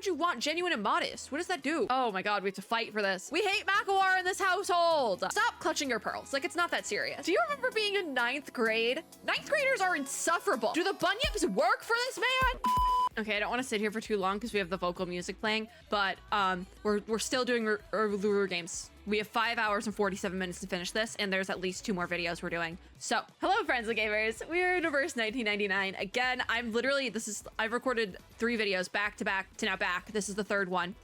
would you want genuine and modest? What does that do? Oh my God, we have to fight for this. We hate Makawar in this household. Stop clutching your pearls. Like, it's not that serious. Do you remember being in 9th grade? 9th graders are insufferable. Do the bunions work for this man? Okay, I don't want to sit here for too long because we have the vocal music playing, but we're still doing Uluru games. We have 5 hours and 47 minutes to finish this, and there's at least 2 more videos we're doing. So, hello friends and gamers. We're in Universe 1999. Again, I've recorded 3 videos back to back to now back. This is the 3rd one.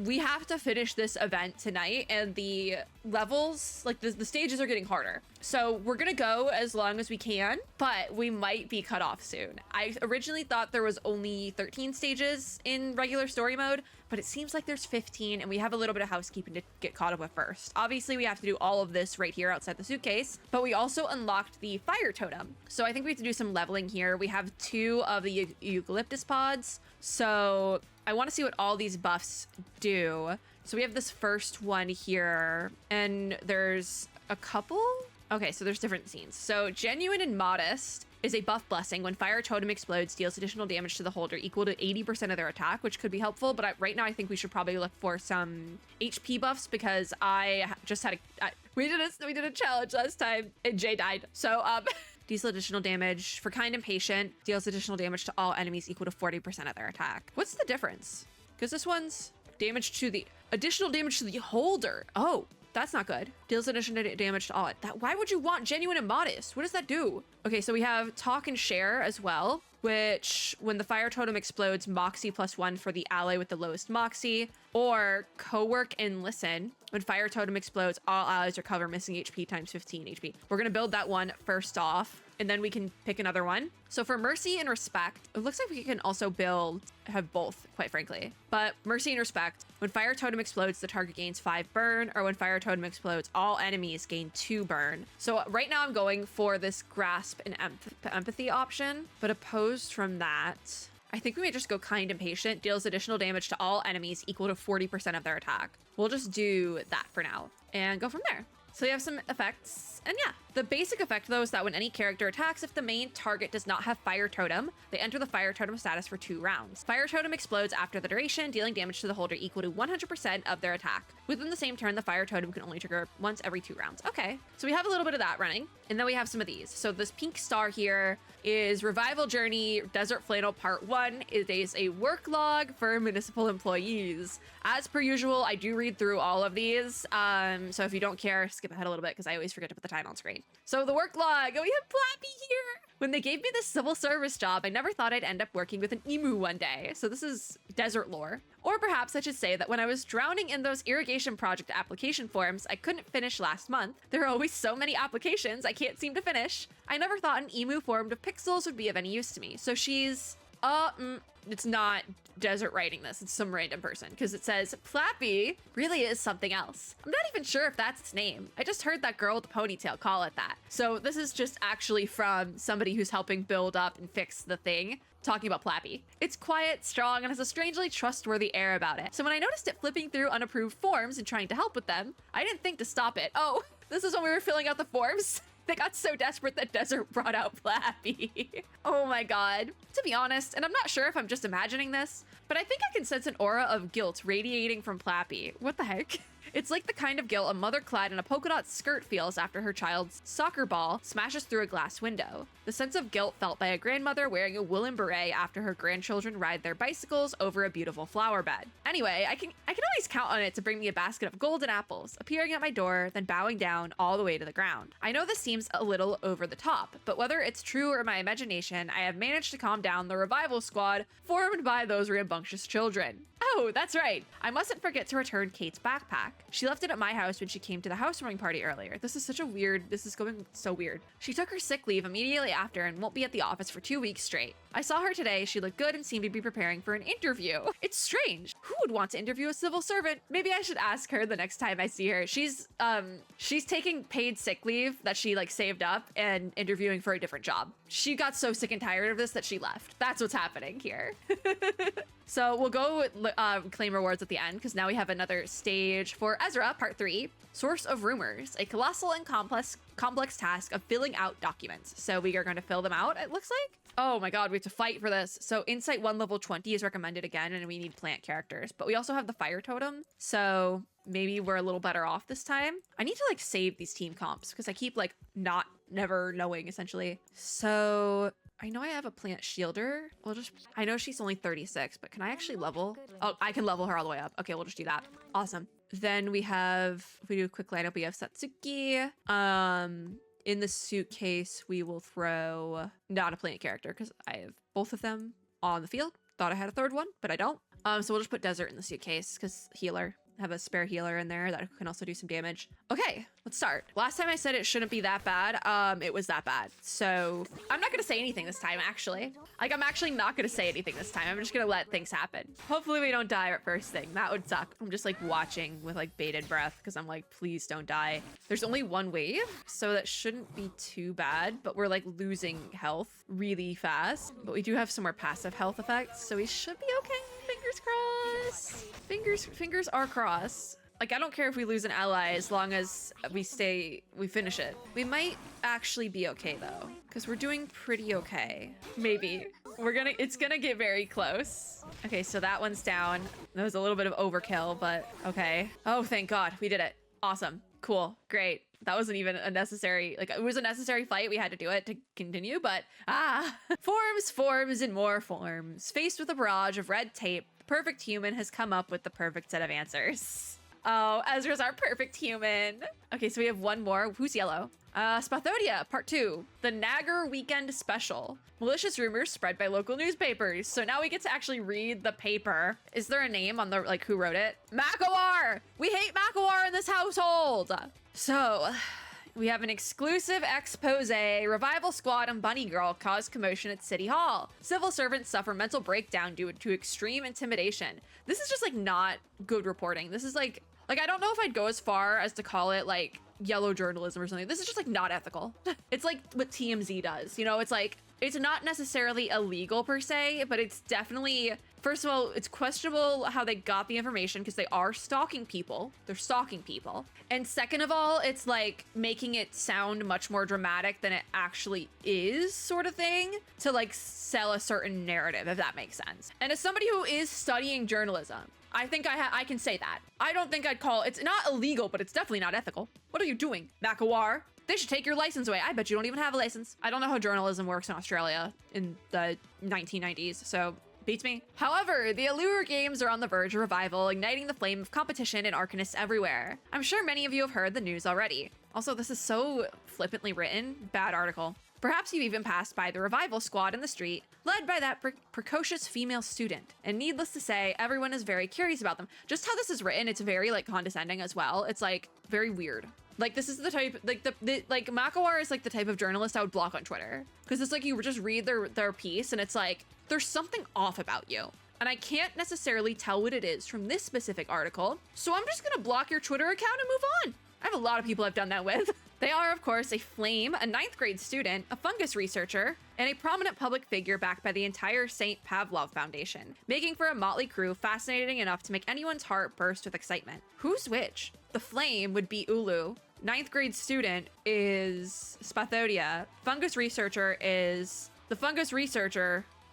We have to finish this event tonight, and the levels, like the stages are getting harder. So we're gonna go as long as we can, but we might be cut off soon. I originally thought there was only 13 stages in regular story mode, but it seems like there's 15, and we have a little bit of housekeeping to get caught up with first. Obviously, we have to do all of this right here outside the suitcase, but we also unlocked the fire totem. So I think we have to do some leveling here. We have 2 of the eucalyptus pods, so I want to see what all these buffs do. So we have this first one here, and there's a couple. Okay, so there's different scenes. So genuine and modest is a buff blessing. When fire totem explodes, deals additional damage to the holder equal to 80% of their attack, which could be helpful. But right now, I think we should probably look for some HP buffs because I just had we did a challenge last time and Jay died. So deals additional damage for kind and patient. Deals additional damage to all enemies equal to 40% of their attack. What's the difference? Because this one's additional damage to the holder. Oh. That's not good. Deals additional damage to all. Why would you want genuine and modest? What does that do? Okay, so we have talk and share as well, which when the fire totem explodes, Moxie +1 for the ally with the lowest Moxie, or co-work and listen. When fire totem explodes, all allies recover missing HP times 15 HP. We're gonna build that one first off, and then we can pick another one. So for mercy and respect, it looks like we can also have both, quite frankly. But mercy and respect, when fire totem explodes, the target gains 5 burn, or when fire totem explodes, all enemies gain 2 burn. So right now I'm going for this grasp and empathy option, but opposed from that, I think we may just go kind and patient, deals additional damage to all enemies equal to 40% of their attack. We'll just do that for now and go from there. So we have some effects, and yeah. The basic effect, though, is that when any character attacks, if the main target does not have fire totem, they enter the fire totem status for 2 rounds. Fire totem explodes after the duration, dealing damage to the holder equal to 100% of their attack. Within the same turn, the fire totem can only trigger once every 2 rounds. Okay, so we have a little bit of that running, and then we have some of these. So this pink star here is Revival Journey Desert Flannel Part 1. It is a work log for municipal employees. As per usual, I do read through all of these, so if you don't care, skip ahead a little bit because I always forget to put the time on screen. So the work log, we have Plappy here. When they gave me this civil service job, I never thought I'd end up working with an emu one day. So this is desert lore. Or perhaps I should say that when I was drowning in those irrigation project application forms I couldn't finish last month, there are always so many applications I can't seem to finish. I never thought an emu formed of pixels would be of any use to me. So she's, it's not Desert writing this, it's some random person, because it says Plappy really is something else. I'm not even sure if that's its name. I just heard that girl with the ponytail call it that. So this is just actually from somebody who's helping build up and fix the thing, talking about Plappy. It's quiet, strong, and has a strangely trustworthy air about it. So when I noticed it flipping through unapproved forms and trying to help with them, I didn't think to stop it. Oh, this is when we were filling out the forms. They got so desperate that Desert brought out Plappy. Oh my god. To be honest, and I'm not sure if I'm just imagining this, but I think I can sense an aura of guilt radiating from Plappy. What the heck? It's like the kind of guilt a mother clad in a polka dot skirt feels after her child's soccer ball smashes through a glass window. The sense of guilt felt by a grandmother wearing a woolen beret after her grandchildren ride their bicycles over a beautiful flower bed. Anyway, I can always count on it to bring me a basket of golden apples, appearing at my door, then bowing down all the way to the ground. I know this seems a little over the top, but whether it's true or my imagination, I have managed to calm down the revival squad formed by those rambunctious children. Oh, that's right. I mustn't forget to return Kate's backpack. She left it at my house when she came to the housewarming party earlier. This is going so weird. She took her sick leave immediately after and won't be at the office for 2 weeks straight. I saw her today. She looked good and seemed to be preparing for an interview. It's strange. Who would want to interview a civil servant? Maybe I should ask her the next time I see her. She's taking paid sick leave that she saved up and interviewing for a different job. She got so sick and tired of this that she left. That's what's happening here. So we'll go with claim rewards at the end, because now we have another stage for Ezra, part 3, Source of Rumors, a colossal and complex task of filling out documents. So we are going to fill them out, it looks like. Oh my god, we have to fight for this. So Insight 1 level 20 is recommended again, and we need plant characters. But we also have the fire totem, so maybe we're a little better off this time. I need to like save these team comps because I keep like never knowing essentially. So I know I have a plant shielder. I know she's only 36, but can I actually level? Oh, I can level her all the way up. Okay, we'll just do that. Awesome. Then we have, if we do a quick lineup, we have Satsuki. In the suitcase, we will throw not a plant character because I have both of them on the field. Thought I had a third one, but I don't. So we'll just put Desert in the suitcase because healer. Have a spare healer in there that can also do some damage. Okay, let's start. Last time I said it shouldn't be that bad. It was that bad. So I'm not gonna say anything this time, actually. Like, I'm actually not gonna say anything this time. I'm just gonna let things happen. Hopefully we don't die at first thing. That would suck. I'm just like watching with like bated breath because I'm like, please don't die. There's only one wave, so that shouldn't be too bad, but we're like losing health really fast. But we do have some more passive health effects, so we should be okay. Fingers crossed. Fingers are crossed. Like, I don't care if we lose an ally as long as we finish it. We might actually be okay though, because we're doing pretty okay. Maybe. It's gonna get very close. Okay, so that one's down. That was a little bit of overkill, but okay. Oh, thank God, we did it. Awesome, cool, great. That wasn't even a necessary, like, it was a necessary fight. We had to do it to continue, but forms, and more forms. Faced with a barrage of red tape, the perfect human has come up with the perfect set of answers. Oh, Ezra's our perfect human. Okay, so we have one more. Who's yellow? Spathodia, part 2. The Nagger Weekend Special. Malicious rumors spread by local newspapers. So now we get to actually read the paper. Is there a name on the, like, who wrote it? Makawar! We hate Makawar in this household! So, we have an exclusive expose. Revival Squad and Bunny Girl cause commotion at City Hall. Civil servants suffer mental breakdown due to extreme intimidation. This is just, like, not good reporting. This is, like, I don't know if I'd go as far as to call it, like, yellow journalism or something. This is just, like, not ethical. It's like what TMZ does, you know? It's like, it's not necessarily illegal per se, but it's definitely, first of all, it's questionable how they got the information because they are stalking people. They're stalking people. And second of all, it's like making it sound much more dramatic than it actually is, sort of thing, to like sell a certain narrative, if that makes sense. And as somebody who is studying journalism, I think I can say that. I don't think I'd call it's not illegal, but it's definitely not ethical. What are you doing, Makawar? They should take your license away. I bet you don't even have a license. I don't know how journalism works in Australia in the 1990s, so beats me. However, the Uluru games are on the verge of revival, igniting the flame of competition and arcanists everywhere. I'm sure many of you have heard the news already. Also, this is so flippantly written. Bad article. Perhaps you've even passed by the revival squad in the street, led by that precocious female student. And needless to say, everyone is very curious about them. Just how this is written, it's very like condescending as well. It's like very weird. Like this is the type, like like Makawar is like the type of journalist I would block on Twitter. Because it's like you just read their piece and it's like, there's something off about you. And I can't necessarily tell what it is from this specific article. So I'm just gonna block your Twitter account and move on. I have a lot of people I've done that with. They are, of course, a flame, a 9th grade student, a fungus researcher, and a prominent public figure backed by the entire St. Pavlov Foundation, making for a motley crew fascinating enough to make anyone's heart burst with excitement. Who's which? The flame would be Ulu. 9th grade student is Spathodia. The fungus researcher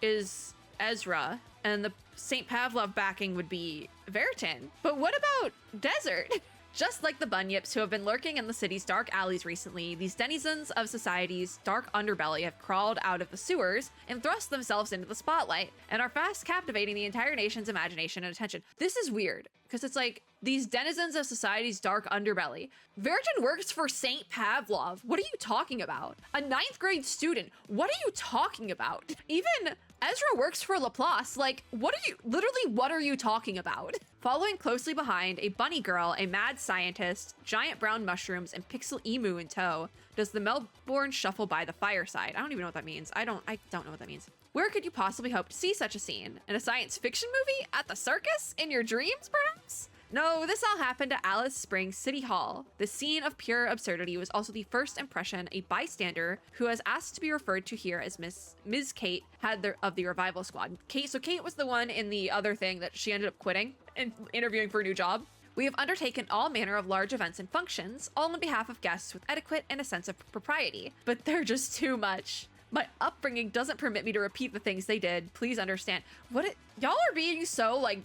is Ezra. And the St. Pavlov backing would be Veritan. But what about Desert? Just like the bunyips who have been lurking in the city's dark alleys recently, these denizens of society's dark underbelly have crawled out of the sewers and thrust themselves into the spotlight and are fast captivating the entire nation's imagination and attention. This is weird because it's like these denizens of society's dark underbelly. Veritan works for St. Pavlov. What are you talking about? A 9th grade student. What are you talking about? Even Ezra works for Laplace. Like, what are you talking about? Following closely behind, a bunny girl, a mad scientist, giant brown mushrooms, and pixel emu in tow, does the Melbourne shuffle by the fireside. I don't even know what that means. I don't know what that means. Where could you possibly hope to see such a scene? In a science fiction movie? At the circus? In your dreams, perhaps? No, this all happened at Alice Springs City Hall. The scene of pure absurdity was also the first impression a bystander who has asked to be referred to here as Ms. Kate had of the revival squad. Kate was the one in the other thing that she ended up quitting and interviewing for a new job. We have undertaken all manner of large events and functions, all on behalf of guests with etiquette and a sense of propriety. But they're just too much. My upbringing doesn't permit me to repeat the things they did. Please understand. Y'all are being so, like,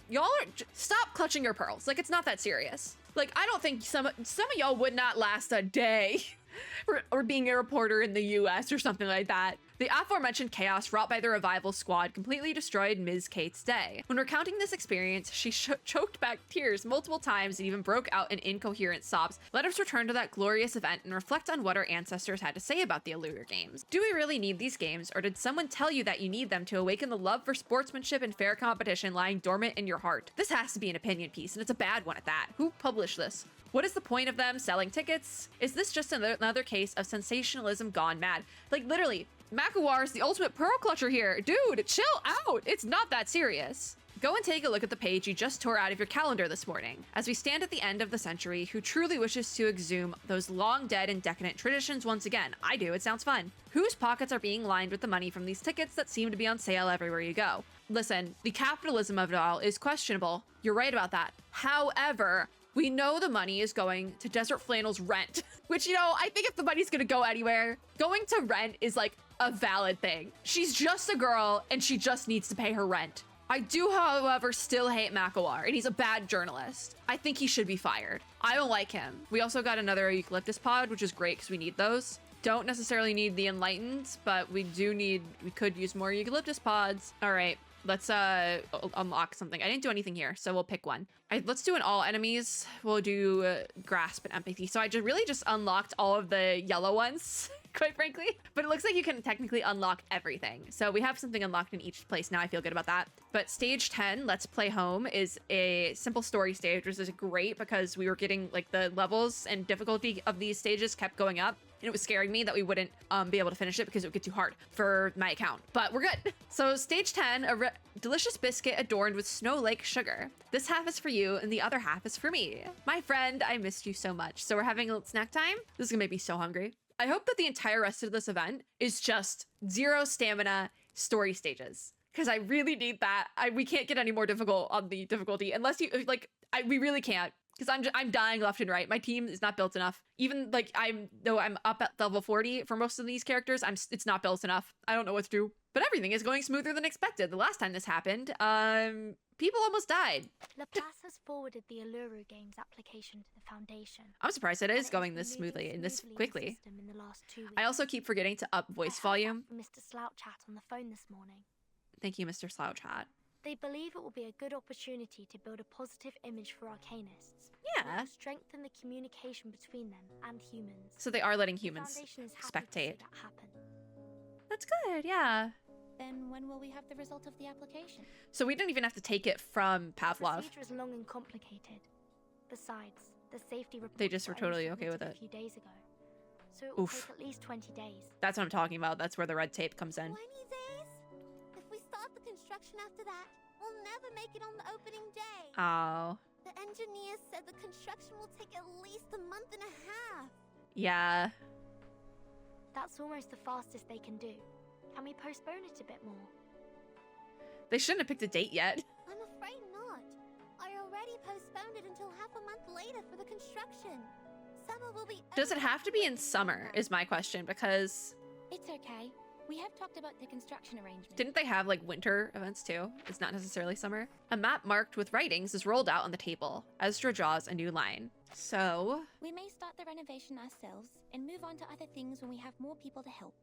stop clutching your pearls. Like, it's not that serious. Like, I don't think some of y'all would not last a day or being a reporter in the US or something like that. The aforementioned chaos wrought by the revival squad completely destroyed Ms. Kate's day. When recounting this experience, she choked back tears multiple times and even broke out in incoherent sobs. Let us return to that glorious event and reflect on what our ancestors had to say about the Uluru games. Do we really need these games, or did someone tell you that you need them to awaken the love for sportsmanship and fair competition lying dormant in your heart? This has to be an opinion piece, and it's a bad one at that. Who published this? What is the point of them selling tickets? Is this just another case of sensationalism gone mad? Like, literally, Makuar is the ultimate pearl clutcher here. Dude, chill out. It's not that serious. Go and take a look at the page you just tore out of your calendar this morning. As we stand at the end of the century, who truly wishes to exhume those long dead and decadent traditions once again? I do, it sounds fun. Whose pockets are being lined with the money from these tickets that seem to be on sale everywhere you go? Listen, the capitalism of it all is questionable. You're right about that. However, we know the money is going to Desert Flannel's rent, which, you know, I think if the money's gonna go anywhere, going to rent is like a valid thing. She's just a girl and she just needs to pay her rent. I do, however, still hate Makuar, and he's a bad journalist. I think he should be fired. I don't like him. We also got another eucalyptus pod, which is great because we need those. Don't necessarily need the enlightened, but we could use more eucalyptus pods. All right. Let's unlock something. I didn't do anything here, so we'll pick one. Let's do an all enemies. We'll do grasp and empathy. So I really just unlocked all of the yellow ones, quite frankly. But it looks like you can technically unlock everything. So we have something unlocked in each place now. I feel good about that. But stage 10, Let's Play Home, is a simple story stage, which is great because we were getting like the levels and difficulty of these stages kept going up. And it was scaring me that we wouldn't be able to finish it because it would get too hard for my account. But we're good. So stage 10, a delicious biscuit adorned with Snow Lake sugar. This half is for you and the other half is for me. My friend, I missed you so much. So we're having a little snack time. This is gonna make me so hungry. I hope that the entire rest of this event is just 0 stamina story stages, because I really need that. We can't get any more difficult on the difficulty unless you like. We really can't. Because I'm dying left and right. My team is not built enough. Even like I'm up at level 40 for most of these characters. It's not built enough. I don't know what to do. But everything is going smoother than expected. The last time this happened, people almost died. Laplace has forwarded the Uluru games application to the Foundation. I'm surprised it is going this smoothly and this quickly. I also keep forgetting to up voice volume. Mr. Slouchat on the phone this morning. Thank you, Mr. Slouchat. They believe it will be a good opportunity to build a positive image for Arcanists. Yeah. Strengthen the communication between them and humans. So they are letting humans spectate. That happen. That's good, yeah. Then when will we have the result of the application? So we didn't even have to take it from Pavlov. The procedure is long and complicated. Besides, the safety report They just were totally okay with it. A few days ago. So it will take at least 20 days. That's what I'm talking about. That's where the red tape comes in. 20 days? If we start the construction after that, we'll never make it on the opening day. Oh. The engineers said the construction will take at least a month and a half. Yeah. That's almost the fastest they can do. Can we postpone it a bit more? They shouldn't have picked a date yet. I'm afraid not. I already postponed it until half a month later for the construction. Summer will be... Does it have to be in summer is my question, because... It's okay. We have talked about the construction arrangement. Didn't they have like winter events too? It's not necessarily summer. A map marked with writings is rolled out on the table. Ezra draws a new line. So... We may start the renovation ourselves and move on to other things when we have more people to help.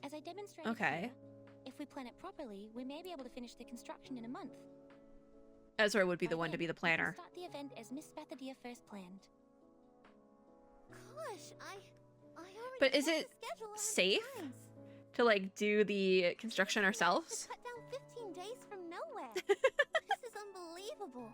As I demonstrated okay. here, if we plan it properly, we may be able to finish the construction in a month. Ezra would be the one to be the planner. Start the event as Miss Bethadia first planned. Gosh, I already But is checked it the schedule 100 safe times. to like do the construction We have ourselves? to cut down 15 days from nowhere. This is unbelievable.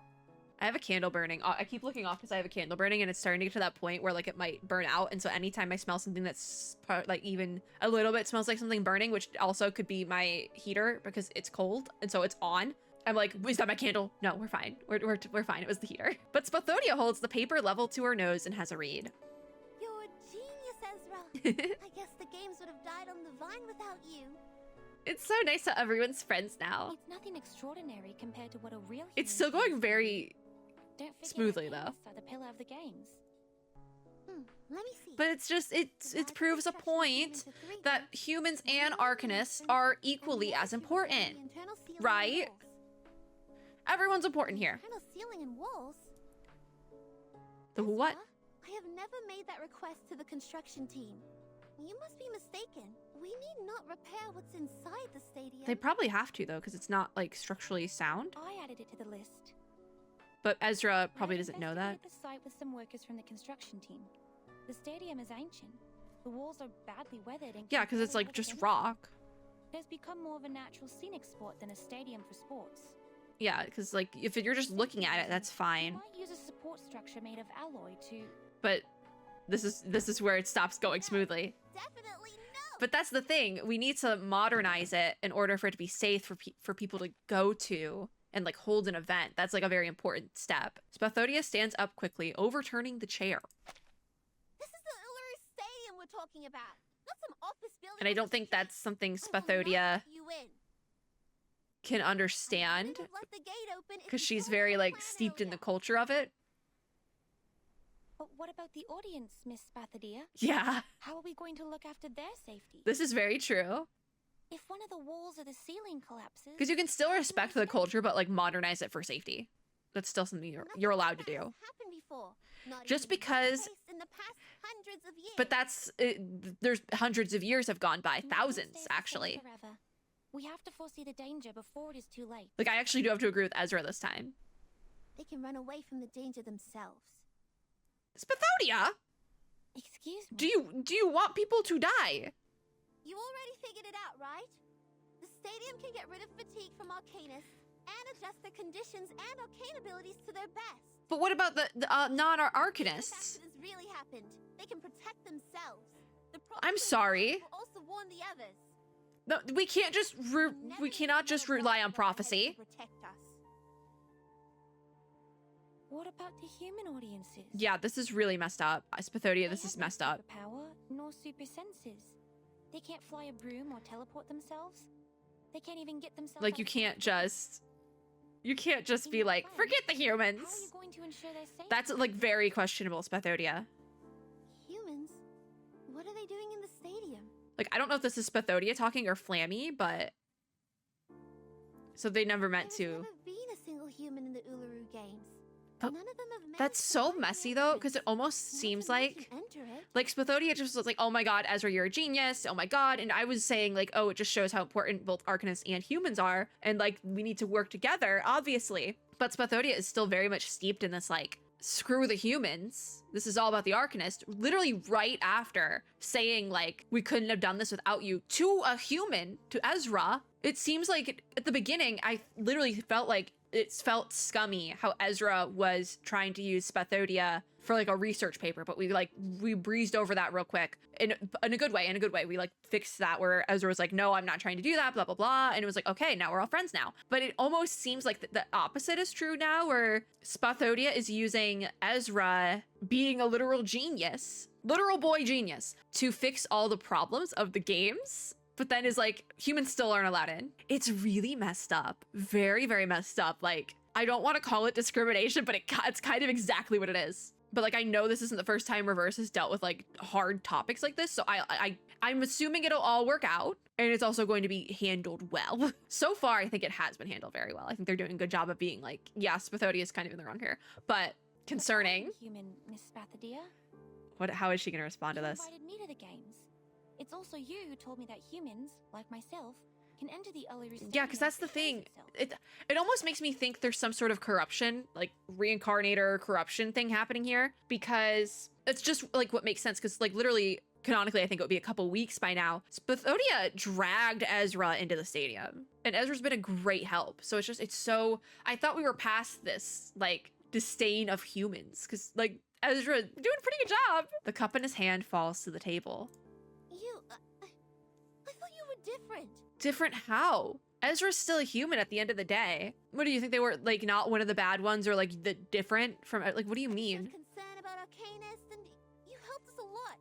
I have a candle burning. I keep looking off because I have a candle burning and it's starting to get to that point where like it might burn out. And so anytime I smell something that's like even a little bit smells like something burning, which also could be my heater because it's cold and so it's on, I'm like, is that my candle? No, we're fine. We're fine. It was the heater. But Spathodia holds the paper level to her nose and has a read. You're a genius, Ezra. I guess the games would have died on the vine without you. It's so nice that everyone's friends now. It's nothing extraordinary compared to what a real It's human still can going do. very Don't forget smoothly, that though. Are the pillar of the games. Let me see. But it's just, it Large proves a construction is point split into 3 that groups. humans One and on the arcanists open, are and equally the as other 2 important, are the internal ceiling and right? walls. Everyone's important here. Internal ceiling and walls? The what? Ezra, I have never made that request to the construction team. You must be mistaken. We need not repair what's inside the stadium. They probably have to though, because it's not like structurally sound. I added it to the list. But Ezra probably I doesn't know that. investigated the site with some workers from the construction team. The stadium is ancient. The walls are badly weathered and Yeah, because it's barely like just hold rock. It has become more of a natural scenic spot than a stadium for sports. Yeah, because like if you're just looking at it, that's You fine. might use a support structure made of alloy to... But this is where it stops going smoothly. Definitely no. But that's the thing. We need to modernize it in order for it to be safe for people to go to and like hold an event. That's like a very important step. Spathodia stands up quickly, overturning the chair. This is the Uluru Stadium we're talking about, not some office building. And I on don't the think street. that's something I will not Spathodia let you in. can I understand, wouldn't have left the gate open if because you she's told me very your like plan steeped in the earlier. culture of it. But what about the audience, Miss Spathadia? Yeah, How are we going to look after their safety? this is very true. If one of the walls or the ceiling collapses... Because you can still respect the culture, but like modernize it for safety. That's still something Nothing you're like allowed to that has do. happened before. Not Just even in one because- case in the past hundreds of years. But that's there's hundreds of years have gone by, Nothing stays thousands the same actually. forever. We have to foresee the danger before it is too late. Like I actually do have to agree with Ezra this time. They can run away from the danger themselves. Spathodia, Excuse me. do you want people to die? You already figured it out, right? The stadium can get rid of fatigue from Arcanists and adjust their conditions and arcane abilities to their best. But what about the If non-arcanists? accidents really happened, they can protect themselves. The I'm property sorry. will also warn the others. No, we can't just Never we knew cannot just someone rely else on would go ahead prophecy. to protect us. What about the human audiences? Yeah, this is really messed up. Spathodia, this They is have no messed up. Superpower, nor super senses. They can't fly a broom or teleport themselves. They can't even get themselves. Like out you of can't bed. just In be your like, plan, forget the How are you humans. going to ensure their safety? That's like very questionable, Spathodia. Humans? What are they doing in the stadium? Like I don't know if this is Spathodia talking or Flammy, but so they never meant There's to. never been a single human in the Uluru Games. But None of them have managed That's to so find the messy though, because it entrance. almost Not seems to mention like enter it. Spathodia just was like, oh my god, Ezra, you're a genius. Oh my god. And I was saying like, oh, it just shows how important both Arcanists and humans are. And like, we need to work together, obviously. But Spathodia is still very much steeped in this like, screw the humans. This is all about the Arcanist. Literally right after saying like, we couldn't have done this without you to a human, to Ezra. It seems like at the beginning, I literally felt like it felt scummy how Ezra was trying to use Spathodia for like a research paper, but we breezed over that real quick in a good way, We like fixed that where Ezra was like, no, I'm not trying to do that, blah, blah, blah. And it was like, okay, now we're all friends now. But it almost seems like the opposite is true now, where Spathodia is using Ezra being a literal genius, literal boy genius, to fix all the problems of the games. But then is like, humans still aren't allowed in. It's really messed up. Very, very messed up. Like, I don't want to call it discrimination, but it's kind of exactly what it is. But like, I know this isn't the first time Reverse has dealt with like hard topics like this. So I'm assuming it'll all work out, and it's also going to be handled well. So far, I think it has been handled very well. I think they're doing a good job of being like, yeah, Spathodia is kind of in the wrong here, but concerning. Human, Miss Spathadia. How is she going to respond to You this? invited me to the games. It's also you who told me that humans, like myself, can enter the Uluru Stadium. Yeah, because that's the to thing. expose itself. It almost makes me think there's some sort of corruption, like reincarnator corruption thing happening here, because it's just like what makes sense. Because like literally, canonically, I think it would be a couple weeks by now. Spathodia dragged Ezra into the stadium, and Ezra's been a great help. So it's so. I thought we were past this like disdain of humans, because like Ezra doing a pretty good job. The cup in his hand falls to the table. I thought you were different. Different how? Ezra's still a human at the end of the day. What do you think they were like not one of the bad ones or like the different from like what do you Showed mean? concern about Arcanists, and you helped us a lot.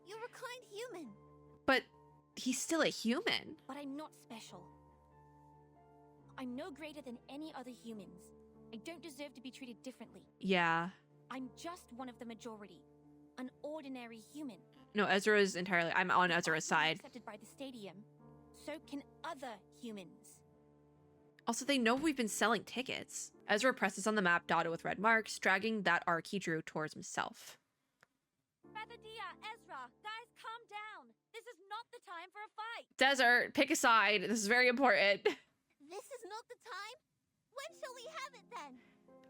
You're a kind human. But he's still a human. But I'm not special. I'm no greater than any other humans. I don't deserve to be treated differently. Yeah. I'm just one of the majority. an ordinary human. No, Ezra is entirely... I'm on Ezra's side. Accepted by the stadium, so can other humans. Also, they know we've been selling tickets. Ezra presses on the map dotted with red marks, dragging that arc he drew towards himself. Badadia, Ezra, guys, calm down. This is not the time for a fight. Desert, pick a side. This is very important. This is not the time? When shall we have it then?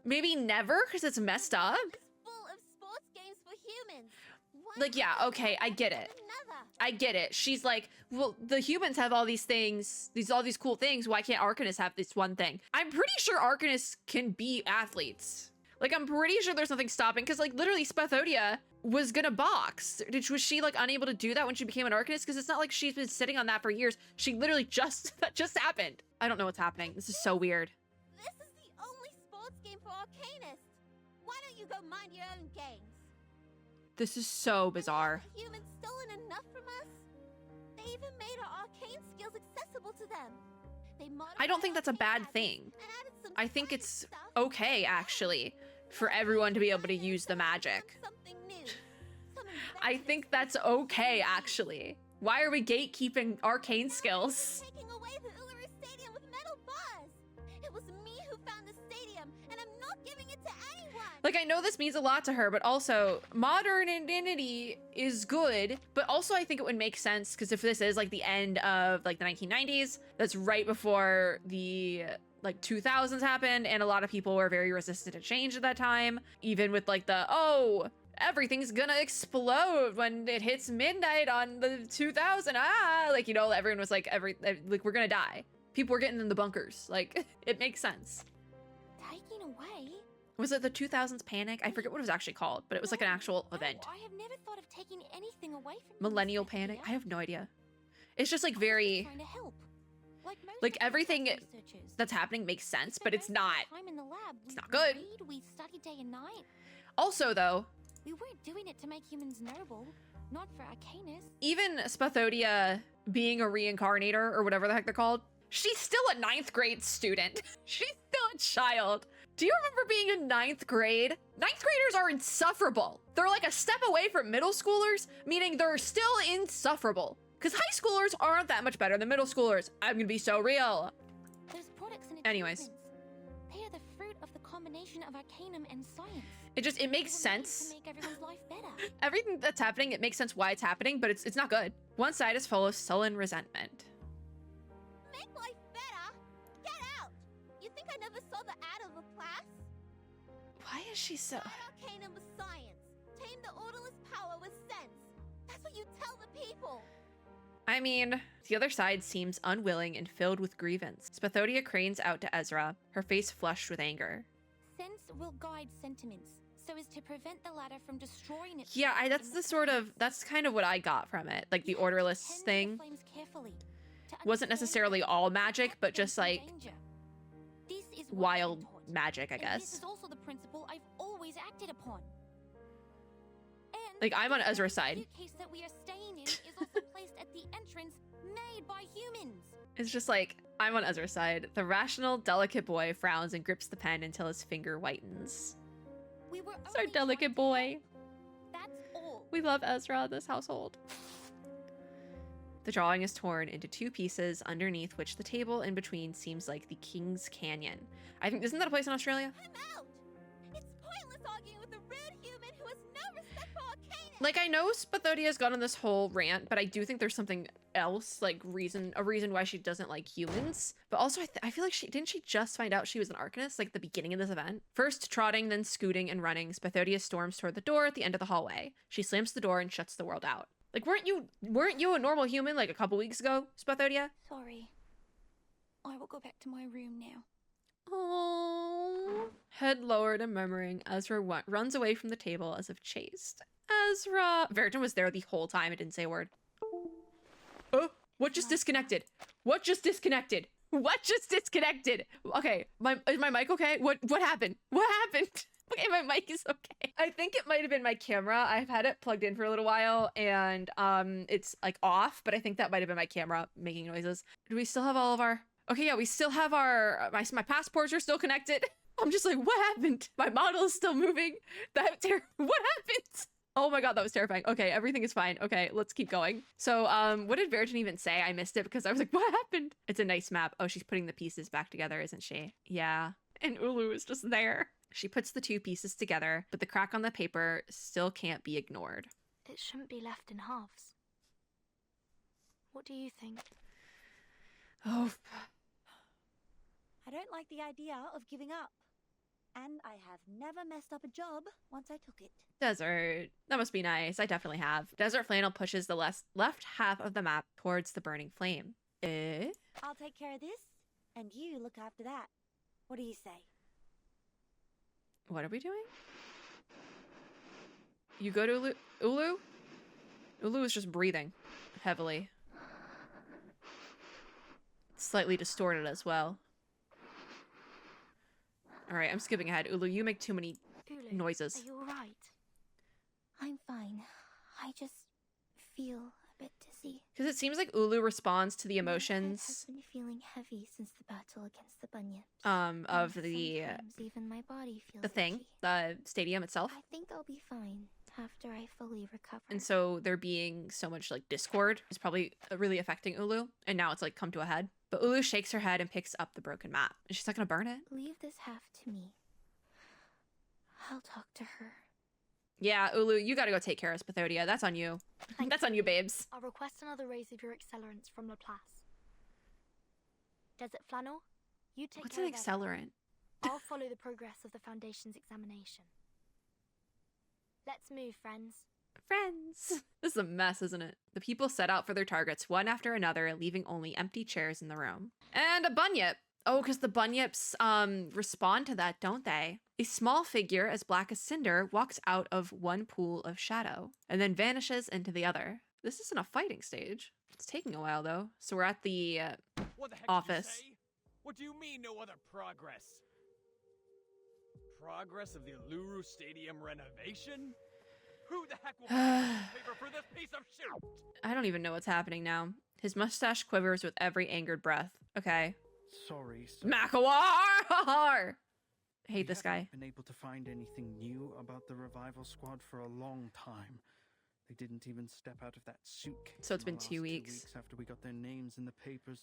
Maybe never, because it's messed up. It's full of sports games for humans. One Like, yeah, okay, I get it. another. I get it. She's like, well, the humans have all these things, all these cool things. Why can't Arcanists have this one thing? I'm pretty sure Arcanists can be athletes. Like, I'm pretty sure there's nothing stopping, because, like, literally, Spathodia was gonna box. Was she, like, unable to do that when she became an Arcanist? Because it's not like she's been sitting on that for years. She literally that just happened. I don't know what's happening. This is so weird. This is the only sports game for Arcanists. Why don't you go mind your own games? This is so bizarre. Have the humans stolen enough from us? They even made our arcane skills accessible to them. They I don't think that's a bad modified thing. and added some I think science it's stuff. okay, actually, for everyone to be able to use the magic. Something new. Some I inventive think that's okay, actually. Why are we gatekeeping arcane skills? taking away the Uluru Stadium with metal bars. It was me who found the stadium, and I'm not giving it to anyone. Like, I know this means a lot to her, but also, modernity is good, but also I think it would make sense, because if this is, like, the end of, like, the 1990s, that's right before the, like, 2000s happened, and a lot of people were very resistant to change at that time, even with, like, everything's gonna explode when it hits midnight on the 2000, like, you know, everyone was like, like, we're gonna die. People were getting in the bunkers. Like, it makes sense. Taking away? Was it the 2000s panic? I forget what it was actually called, but it was like an actual event. I have never thought of taking anything away from Millennial humans, panic? I Badadia. have no idea. It's just like I was just very, trying to help. Like most like of the everything researchers. that's happening makes sense, Spent but it's most of our not. time in the lab. It's We not good. read, we study day and night. Also though, We weren't doing it to make humans noble, not for Arcanists. even Spathodia being a reincarnator or whatever the heck they're called, she's still a 9th grade student. She's still a child. Do you remember being in 9th grade? 9th graders are insufferable. They're like a step away from middle schoolers, meaning they're still insufferable. Because high schoolers aren't that much better than middle schoolers. I'm gonna be so real. Those products and Anyways. achievements, they are the fruit of the combination of Arcanum and science. It makes They were made sense. to make everyone's life better. Everything that's happening, it makes sense why it's happening, but it's not good. One side is full of sullen resentment. Make life better. Get out. You think I never saw the ad of a class? Why is she so... Fight Arcanum with science. Tame the orderless power with sense. That's what you tell the people. I mean, the other side seems unwilling and filled with grievance. Spathodia cranes out to Ezra, her face flushed with anger. Sense will guide sentiments, so as to prevent the latter from destroying itself. Yeah, that's in the sort of, that's kind of what I got from it. Like the You have to orderless tend to the thing flames carefully, to wasn't understand necessarily and all protect magic, but them just from like danger. This is what I've been wild taught, magic, I and guess. This is also the principle I've always acted upon. And Like, I'm on the Ezra's side. suitcase that we are staying in is also placed at the entrance made by humans. It's just like, I'm on Ezra's side. The rational, delicate boy frowns and grips the pen until his finger whitens. We were It's our only trying delicate to boy. help. That's all. We love Ezra in this household. The drawing is torn into 2 pieces, underneath which the table in between seems like the King's Canyon. I think, isn't that a place in Australia? I'm out. It's pointless arguing with a rude human who has no respect for Arcanum. Like, I know Spathodia's gone on this whole rant, but I do think there's something else, like a reason why she doesn't like humans. But also, I feel like didn't she just find out she was an Arcanist, like, at the beginning of this event? First trotting, then scooting and running, Spathodia storms toward the door at the end of the hallway. She slams the door and shuts the world out. Like, weren't you a normal human, like, a couple weeks ago, Spathodia? Sorry. I will go back to my room now. Oh. Head lowered and murmuring, Ezra runs away from the table as if chased. Ezra! Veritan was there the whole time and didn't say a word. Oh, what just disconnected? What just disconnected? What just disconnected? Okay, is my mic okay? What happened? What happened? Okay, my mic is okay. I think it might have been my camera. I've had it plugged in for a little while and it's like off, but I think that might have been my camera making noises. Do we still have all of our... Okay, yeah, we still have my passports are still connected. I'm just like, what happened? My model is still moving. What happened? Oh my god, that was terrifying. Okay, everything is fine. Okay, let's keep going. So, what did Virgin even say? I missed it because I was like, what happened? It's a nice map. Oh, she's putting the pieces back together, isn't she? Yeah. And Ulu is just there. She puts the two pieces together, but the crack on the paper still can't be ignored. It shouldn't be left in halves. What do you think? Oh. I don't like the idea of giving up. And I have never messed up a job once I took it. Desert. That must be nice. I definitely have. Desert Flannel pushes the left half of the map towards the burning flame. I'll take care of this, and you look after that. What do you say? What are we doing? You go to Ulu? Ulu is just breathing heavily. Slightly distorted as well. All right, I'm skipping ahead. Ulu, you make too many Ulu, noises. are you alright? I'm fine. I just feel a bit dizzy. Because it seems like Ulu responds to the My head has emotions been feeling heavy since the battle against the bunyips. of And the sometimes even my body feels thing, itchy. the stadium itself. I think I'll be fine after I fully recover. And so there being so much like discord is probably really affecting Ulu. And now it's like come to a head. But Ulu shakes her head and picks up the broken map. And she's not gonna burn it. Leave this half to me. I'll talk to her. Yeah, Ulu, you gotta go take care of Spathodia. That's on you. That's on you, babes. I'll request another raise of your accelerants from Laplace. Desert Flannel, you take What's care an of accelerant? I'll follow the progress of the Foundation's examination. Let's move, friends. Friends. This is a mess, isn't it? The people set out for their targets one after another, leaving only empty chairs in the room. And a bunyip. Oh, because the bunyips respond to that, don't they? A small figure as black as cinder walks out of one pool of shadow and then vanishes into the other. This isn't a fighting stage. It's taking a while though. So we're at the What the heck office. Did you say? What do you mean no other progress? Progress of the Uluru Stadium renovation? Who the heck will pay paper for this piece of shit? I don't even know what's happening now. His mustache quivers with every angered breath. Okay. Sorry, sir. Makawar! Hate We this guy. haven't been able to find anything new about the revival squad for a long time. They didn't even step out of that suitcase. So it's in been the last 2 weeks. after we got their names in the papers.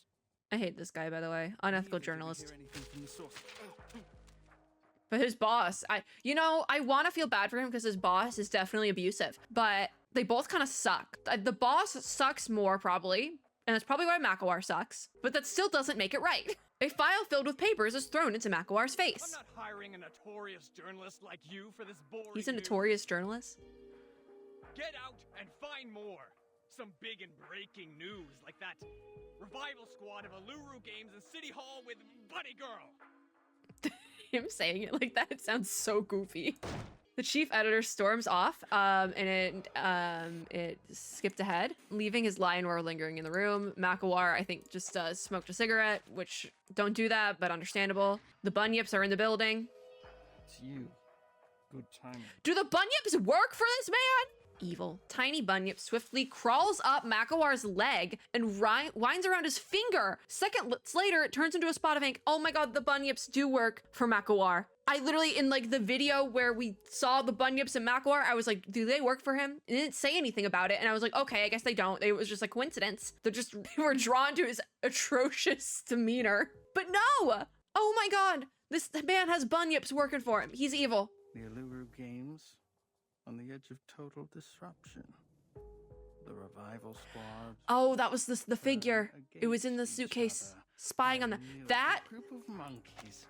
I hate this guy, by the way. Unethical Neither did we journalist. hear anything from the source. But his boss, I want to feel bad for him because his boss is definitely abusive, but they both kind of suck. The boss sucks more probably, and that's probably why Makawar sucks, but that still doesn't make it right. A file filled with papers is thrown into Makawar's I'm face. not hiring a notorious journalist like you for this boring He's a news. notorious journalist. Get out and find more. Some big and breaking news like that revival squad of Uluru games in City Hall with Bunny Girl. Him saying it like that sounds so goofy. The chief editor storms off, and it skipped ahead, leaving his lion roar lingering in the room. Makawar, I think, just smoked a cigarette, which don't do that, but understandable. The bunyips are in the building. It's you. Good timing. Do the bunyips work for this man? Evil. Tiny bunyip swiftly crawls up Makawar's leg and winds around his finger. Seconds later, it turns into a spot of ink. Oh my god, the bunyips do work for Makawar. I literally, in like the video where we saw the bunyips and Makawar, I was like, do they work for him? It didn't say anything about it. And I was like, okay, I guess they don't. It was just a coincidence. They were drawn to his atrocious demeanor. But no! Oh my god, this man has bunyips working for him. He's evil. The Uluru games on the edge of total disruption. The revival squad. Oh, that was the figure. It was in the against each suitcase, other. spying on the Merely that a group of monkeys.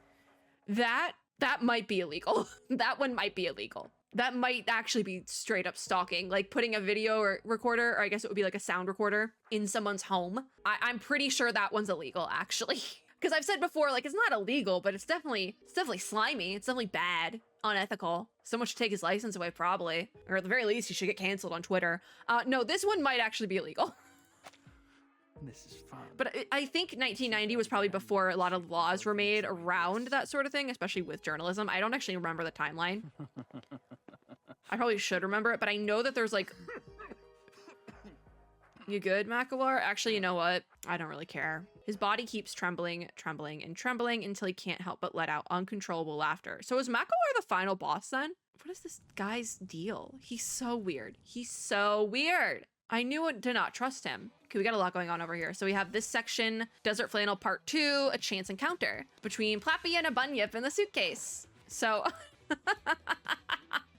that might be illegal. That one might be illegal. That might actually be straight up stalking, like putting a video recorder, or I guess it would be like a sound recorder, in someone's home. I'm pretty sure that one's illegal, actually. Because I've said before, like, it's not illegal, but it's definitely slimy. It's definitely bad, unethical. Someone should take his license away, probably. Or at the very least, he should get canceled on Twitter. No, this one might actually be illegal. This is fun. But I think 1990 was probably before a lot of laws were made around that sort of thing, especially with journalism. I don't actually remember the timeline. I probably should remember it, but I know that there's like... You good, Makawar? Actually, you know what? I don't really care. His body keeps trembling, trembling, and trembling until he can't help but let out uncontrollable laughter. So is Makawar the final boss then? What is this guy's deal? He's so weird. He's so weird. I knew it to not trust him. Okay, we got a lot going on over here. So we have this section, Desert Flannel Part 2, a chance encounter between Plappy and a bunyip in the suitcase. So,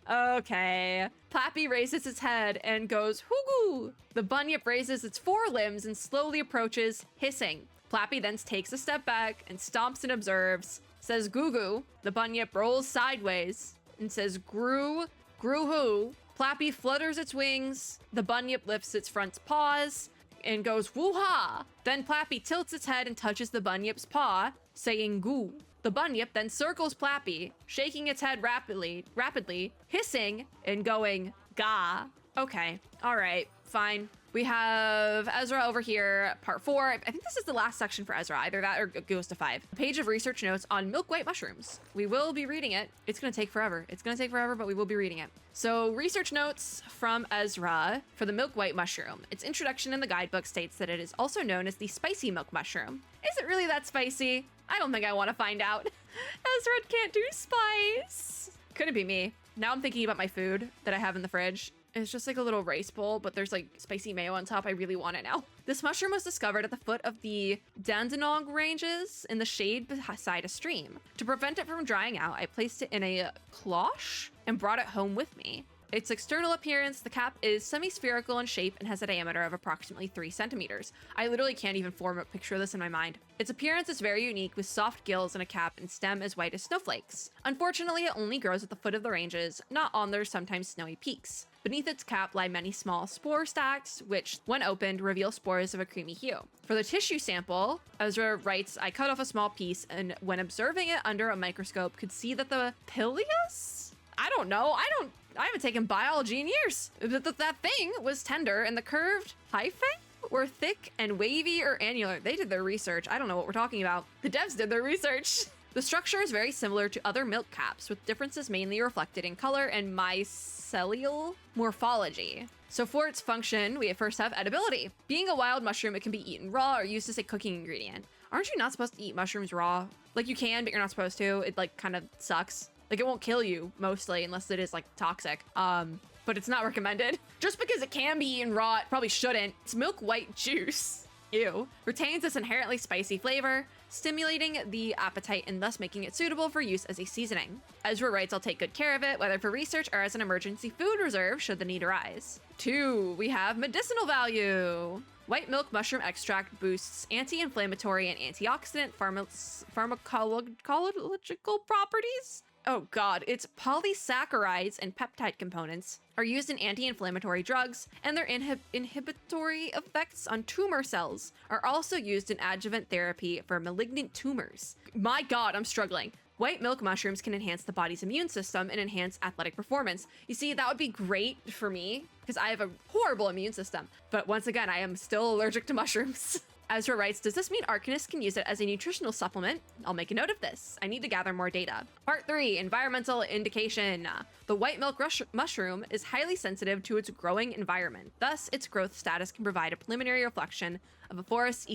okay. Plappy raises its head and goes, "Hoogoo!" The bunyip raises its forelimbs and slowly approaches, hissing. Plappy then takes a step back and stomps and observes, says "goo goo." The bunyip rolls sideways and says "groo, groo hoo." Plappy flutters its wings. The bunyip lifts its front paws and goes "woo-ha." Then Plappy tilts its head and touches the bunyip's paw, saying "goo." The bunyip then circles Plappy, shaking its head rapidly, hissing and going "gah." Okay, all right, fine. We have Ezra over here, part 4. I think this is the last section for Ezra, either that or it goes to 5. A page of research notes on milk white mushrooms. We will be reading it. It's gonna take forever. But we will be reading it. So research notes from Ezra for the milk white mushroom. Its introduction in the guidebook states that it is also known as the spicy milk mushroom. Is it really that spicy? I don't think I want to find out. Ezra can't do spice. Couldn't be me. Now I'm thinking about my food that I have in the fridge. It's just like a little rice bowl, but there's like spicy mayo on top. I really want it now. This mushroom was discovered at the foot of the Dandenong Ranges in the shade beside a stream. To prevent it from drying out, I placed it in a cloche and brought it home with me. Its external appearance, the cap is semi-spherical in shape and has a diameter of approximately 3 centimeters. I literally can't even form a picture of this in my mind. Its appearance is very unique with soft gills and a cap and stem as white as snowflakes. Unfortunately, it only grows at the foot of the ranges, not on their sometimes snowy peaks. Beneath its cap lie many small spore stacks, which, when opened, reveal spores of a creamy hue. For the tissue sample, Ezra writes, I cut off a small piece and when observing it under a microscope could see that the pileus? I don't know. I haven't taken biology in years. That thing was tender and the curved hyphae were thick and wavy or annular. They did their research. I don't know what we're talking about. The devs did their research. The structure is very similar to other milk caps, with differences mainly reflected in color and mycelial morphology. So for its function, we first have edibility. Being a wild mushroom, it can be eaten raw or used as a cooking ingredient. Aren't you not supposed to eat mushrooms raw? Like you can, but you're not supposed to. It like kind of sucks. Like it won't kill you mostly unless it is like toxic. But it's not recommended. Just because it can be eaten raw, it probably shouldn't. It's milk white juice. Ew. Retains this inherently spicy flavor, stimulating the appetite and thus making it suitable for use as a seasoning. Ezra writes, I'll take good care of it, whether for research or as an emergency food reserve should the need arise. 2, we have medicinal value. White milk mushroom extract boosts anti-inflammatory and antioxidant pharmacological properties. Oh god, its polysaccharides and peptide components are used in anti-inflammatory drugs, and their inhibitory effects on tumor cells are also used in adjuvant therapy for malignant tumors. My god, I'm struggling. White milk mushrooms can enhance the body's immune system and enhance athletic performance. You see, that would be great for me, because I have a horrible immune system. But once again, I am still allergic to mushrooms. Ezra writes, does this mean Arcanists can use it as a nutritional supplement? I'll make a note of this. I need to gather more data. Part 3, environmental indication. The white milk mushroom is highly sensitive to its growing environment. Thus, its growth status can provide a preliminary reflection of a forest's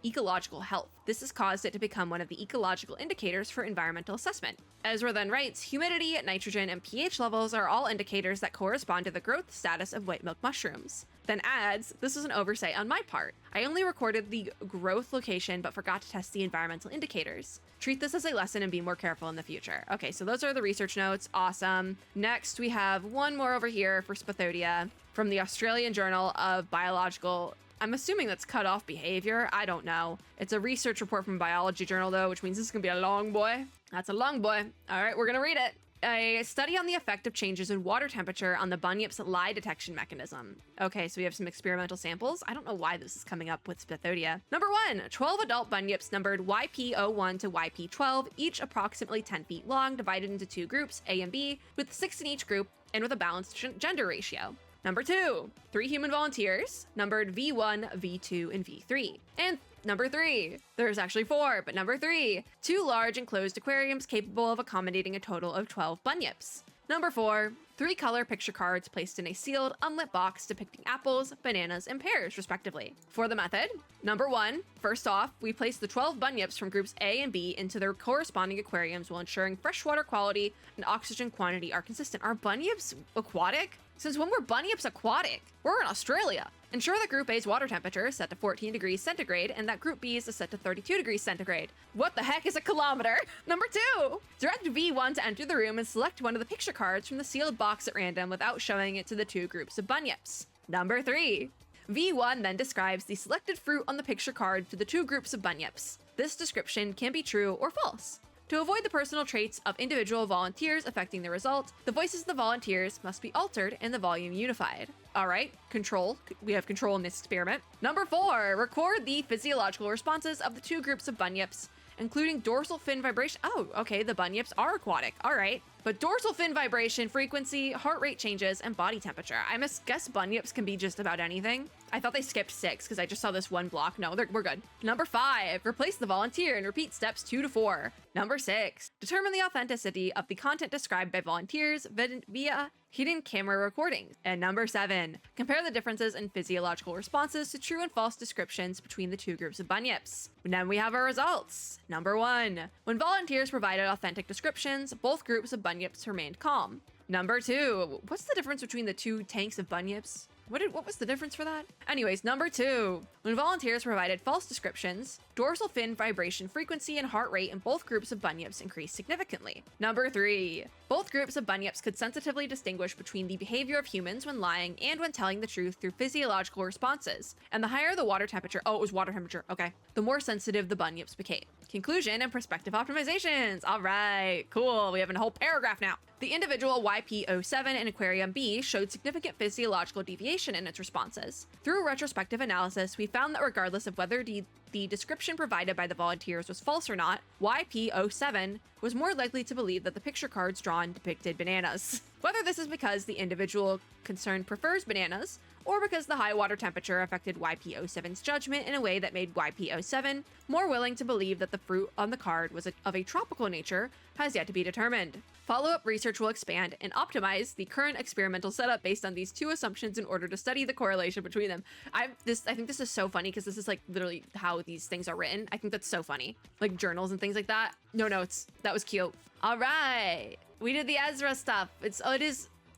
ecological health. This has caused it to become one of the ecological indicators for environmental assessment. Ezra then writes, humidity, nitrogen, and pH levels are all indicators that correspond to the growth status of white milk mushrooms. Then adds, this was an oversight on my part. I only recorded the growth location but forgot to test the environmental indicators. Treat this as a lesson and be more careful in the future. Okay, so those are the research notes. Awesome. Next, we have one more over here for Spathodia from the Australian Journal of Biological, I'm assuming that's cut off behavior. I don't know. It's a research report from Biology Journal though, which means this is gonna be a long boy. That's a long boy. All right, we're gonna read it. A study on the effect of changes in water temperature on the bunyip's lie detection mechanism. Okay, so we have some experimental samples. I don't know why this is coming up with Spathodia. Number 1, 12 adult bunyips numbered YP01 to YP12, each approximately 10 feet long, divided into 2 groups, A and B, with 6 in each group and with a balanced gender ratio. Number 2, 3 human volunteers, numbered V1, V2, and V3. And number 3, there's actually 4, but number 3, 2 large enclosed aquariums capable of accommodating a total of 12 bunyips. Number 4, 3-color picture cards placed in a sealed, unlit box depicting apples, bananas, and pears, respectively. For the method, number 1, first off, we place the 12 bunyips from groups A and B into their corresponding aquariums while ensuring freshwater quality and oxygen quantity are consistent. Are bunyips aquatic? Since when were bunyips aquatic? We're in Australia. Ensure that Group A's water temperature is set to 14 degrees centigrade and that Group B's is set to 32 degrees centigrade. What the heck is a kilometer? Number 2, direct V1 to enter the room and select one of the picture cards from the sealed box at random without showing it to the 2 groups of bunyips. Number 3, V1 then describes the selected fruit on the picture card to the 2 groups of bunyips. This description can be true or false. To avoid the personal traits of individual volunteers affecting the result, the voices of the volunteers must be altered and the volume unified. Alright, control. We have control in this experiment. Number 4, record the physiological responses of the 2 groups of bunyips, including dorsal fin vibration. Oh, okay, the bunyips are aquatic. Alright. But dorsal fin vibration, frequency, heart rate changes, and body temperature. I must guess bunyips can be just about anything. I thought they skipped 6 because I just saw this one block. No, we're good. Number 5, replace the volunteer and repeat steps 2 to 4. Number 6, determine the authenticity of the content described by volunteers via hidden camera recordings. And number 7, compare the differences in physiological responses to true and false descriptions between the 2 groups of bunyips. And then we have our results. Number 1, when volunteers provided authentic descriptions, both groups of bunyips remained calm. Number 2, what's the difference between the 2 tanks of bunyips? What was the difference for that? Anyways, number 2, when volunteers provided false descriptions, dorsal fin vibration frequency and heart rate in both groups of bunyips increased significantly. Number 3, both groups of bunyips could sensitively distinguish between the behavior of humans when lying and when telling the truth through physiological responses. And the higher the water temperature, oh, it was water temperature, okay, the more sensitive the bunyips became. Conclusion and perspective optimizations. All right, cool. We have a whole paragraph now. The individual YP07 in Aquarium B showed significant physiological deviation in its responses. Through retrospective analysis, we found that regardless of whether the description provided by the volunteers was false or not, YP07 was more likely to believe that the picture cards drawn depicted bananas. Whether this is because the individual concerned prefers bananas, or because the high water temperature affected YP07's judgment in a way that made YP07 more willing to believe that the fruit on the card was of a tropical nature, has yet to be determined. Follow-up research will expand and optimize the current experimental setup based on these 2 assumptions in order to study the correlation between them. I think this is so funny because this is like literally how these things are written. I think that's so funny. Like journals and things like that. No notes. That was cute. All right. We did the Ezra stuff.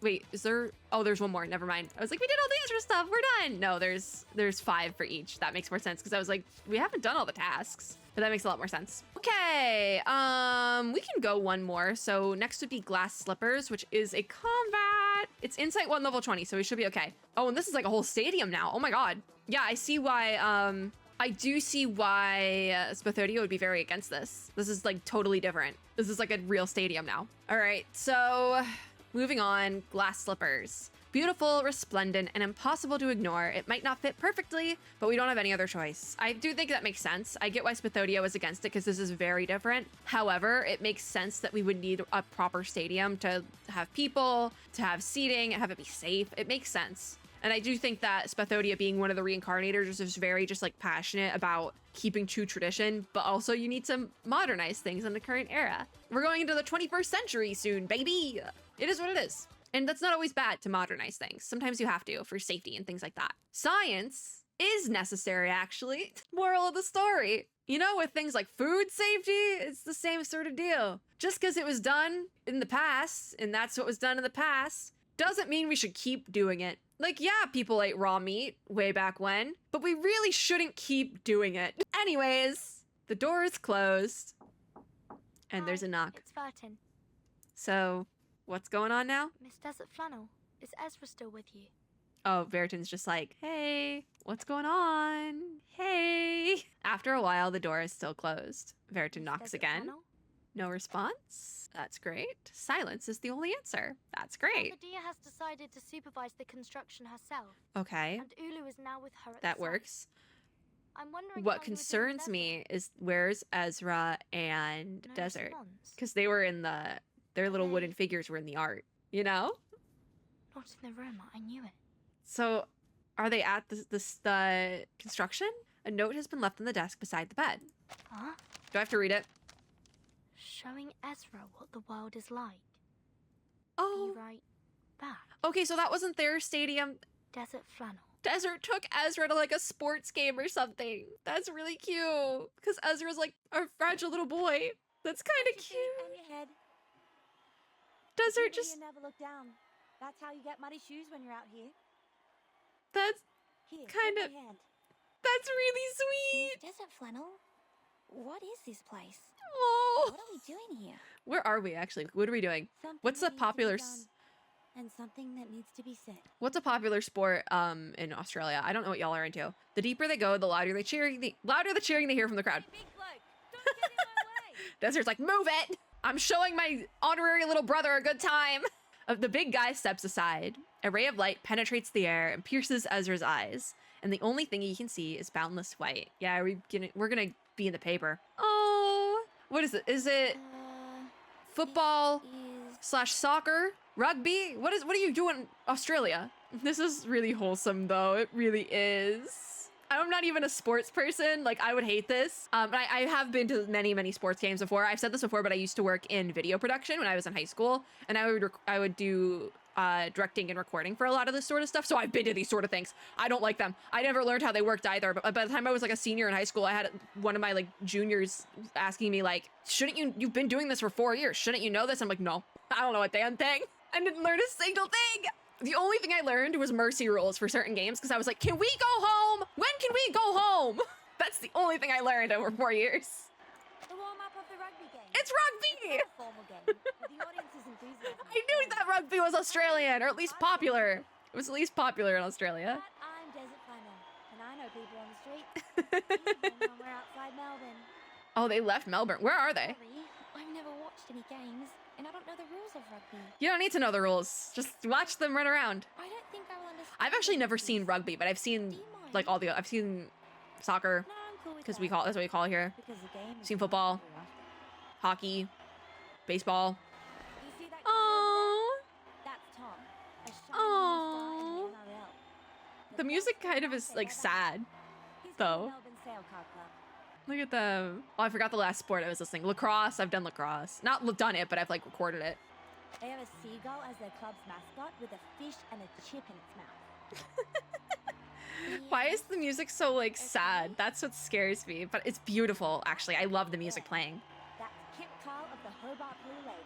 Wait, is there? Oh, there's one more. Never mind. I was like, we did all the Ezra stuff. We're done. No, there's 5 for each. That makes more sense because I was like, we haven't done all the tasks. But that makes a lot more sense. Okay, we can go one more. So next would be Glass Slippers, which is a combat. It's Insight 1 level 20, so we should be okay. Oh, and this is like a whole stadium now. Oh my god. Yeah, I see why, I do see why Spathodia would be very against this. This is like totally different. This is like a real stadium now. All right, so moving on, Glass Slippers. Beautiful, resplendent, and impossible to ignore. It might not fit perfectly, but we don't have any other choice. I do think that makes sense. I get why Spathodia was against it because this is very different. However, it makes sense that we would need a proper stadium to have people, to have seating, and have it be safe. It makes sense. And I do think that Spathodia, being one of the reincarnators, is very just like passionate about keeping true tradition, but also you need to modernize things in the current era. We're going into the 21st century soon, baby. It is what it is. And that's not always bad to modernize things. Sometimes you have to for safety and things like that. Science is necessary, actually. Moral of the story. You know, with things like food safety, it's the same sort of deal. Just because it was done in the past, and that's what was done in the past, doesn't mean we should keep doing it. Like, yeah, people ate raw meat way back when, but we really shouldn't keep doing it. Anyways, the door is closed, and there's a knock. It's Vertin. So, what's going on now? Miss Desert Flannel, is Ezra still with you? Oh, Veritin's just like, hey, what's going on? Hey. After a while, the door is still closed. Veritin knocks Desert again. Flannel? No response. That's great. Silence is the only answer. That's great. Dia has decided to supervise the construction herself. Okay, And Ulu is now with her at that the site. works. I'm wondering What how you were doing with concerns Ezra. me is where's Ezra and No Desert? response. Because they were in their little Hey. wooden figures were in the art, you know? Not in the room, I knew it. So, are they at the construction? A note has been left on the desk beside the bed. Huh? Do I have to read it? Showing Ezra what the world is like. Oh. Be right back. Okay, so that wasn't their stadium. Desert flannel. Desert took Ezra to like a sports game or something. That's really cute. Because Ezra's like a fragile little boy. That's kind of Watch cute. your feet and your head. Desert Make sure just... you never look down. That's how you get muddy shoes when you're out here. That's Here, Kind take of- my hand. That's really sweet. Desert flannel? What is this place? Oh. What are we doing here? Where are we actually? What are we doing? Something What's that the needs to be popular done, and something that needs to be said. What's a popular sport in Australia? I don't know what y'all are into. The deeper they go, the louder the cheering they hear from the crowd. Big bloke, don't get in my way. Desert's like, move it! I'm showing my honorary little brother a good time. The big guy steps aside. A ray of light penetrates the air and pierces Ezra's eyes. And the only thing he can see is boundless white. Yeah, we're gonna be in the paper. Oh, what is it? Is it football / soccer? Rugby? What do you do in Australia? This is really wholesome though. It really is. I'm not even a sports person. Like, I would hate this. I have been to many, many sports games before. I've said this before, but I used to work in video production when I was in high school, and I would do directing and recording for a lot of this sort of stuff. So I've been to these sort of things. I don't like them. I never learned how they worked either. But by the time I was like a senior in high school, I had one of my like juniors asking me like, you've been doing this for 4 years. Shouldn't you know this? I'm like, no, I don't know a damn thing. I didn't learn a single thing. The only thing I learned was mercy rules for certain games because I was like, can we go home? When can we go home? That's the only thing I learned over 4 years. The warm-up of the rugby game. It's rugby! It's not a formal game, but the audience's enthusiasm. I knew that rugby was Australian, or at least popular. It was at least popular in Australia. But I'm Desert Flannel, and I know people on the street. Even when we're outside Melbourne. Oh, they left Melbourne. Where are they? Sorry, I've never watched any games, and I don't know the rules of rugby. You don't need to know the rules. Just watch them run around. I don't think I will understand. I've actually the never rules. seen rugby, but I've seen Do you mind? like I've seen soccer, No, I'm cool with because that. that's what we call it here. Because the game is Seen fun football. for us. Hockey, baseball. You see that guy over Oh, there? That's Tom. A shining new Aw. star in the NRL. the music kind of is like sad. He's though. from the Melbourne Sail Car Club. Look at them. Oh, I forgot the last sport I was listening. Lacrosse. I've done lacrosse. Not done it, but I've like recorded it. They have a seagull as their club's mascot with a fish and a chip in its mouth. Why is the music so like sad? That's what scares me. But it's beautiful, actually. I love the music playing. That's Kip Carl of the Hobart Blue Lake.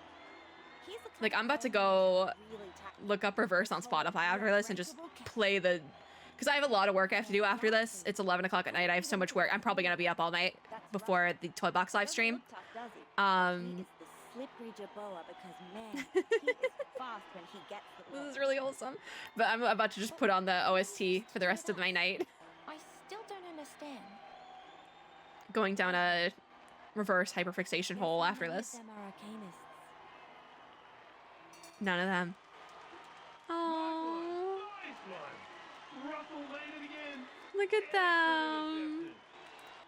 He's the Like, type I'm of about to owner go who's really tactful. Look up reverse on Spotify after this and just play the... Because I have a lot of work I have to do after this. It's 11 o'clock at night. I have so much work. I'm probably going to be up all night before the Toy Box live stream. Doesn't look tough, does he? He Um, is the slippery Jerboa because, man, he is fast when he gets the this ball. is really wholesome. But I'm about to just put on the OST for the rest of my night. I still don't understand. Going down a reverse hyperfixation hole after this. Them are arcanists. None of them. Oh, Nice one. Russell made it again. look at them.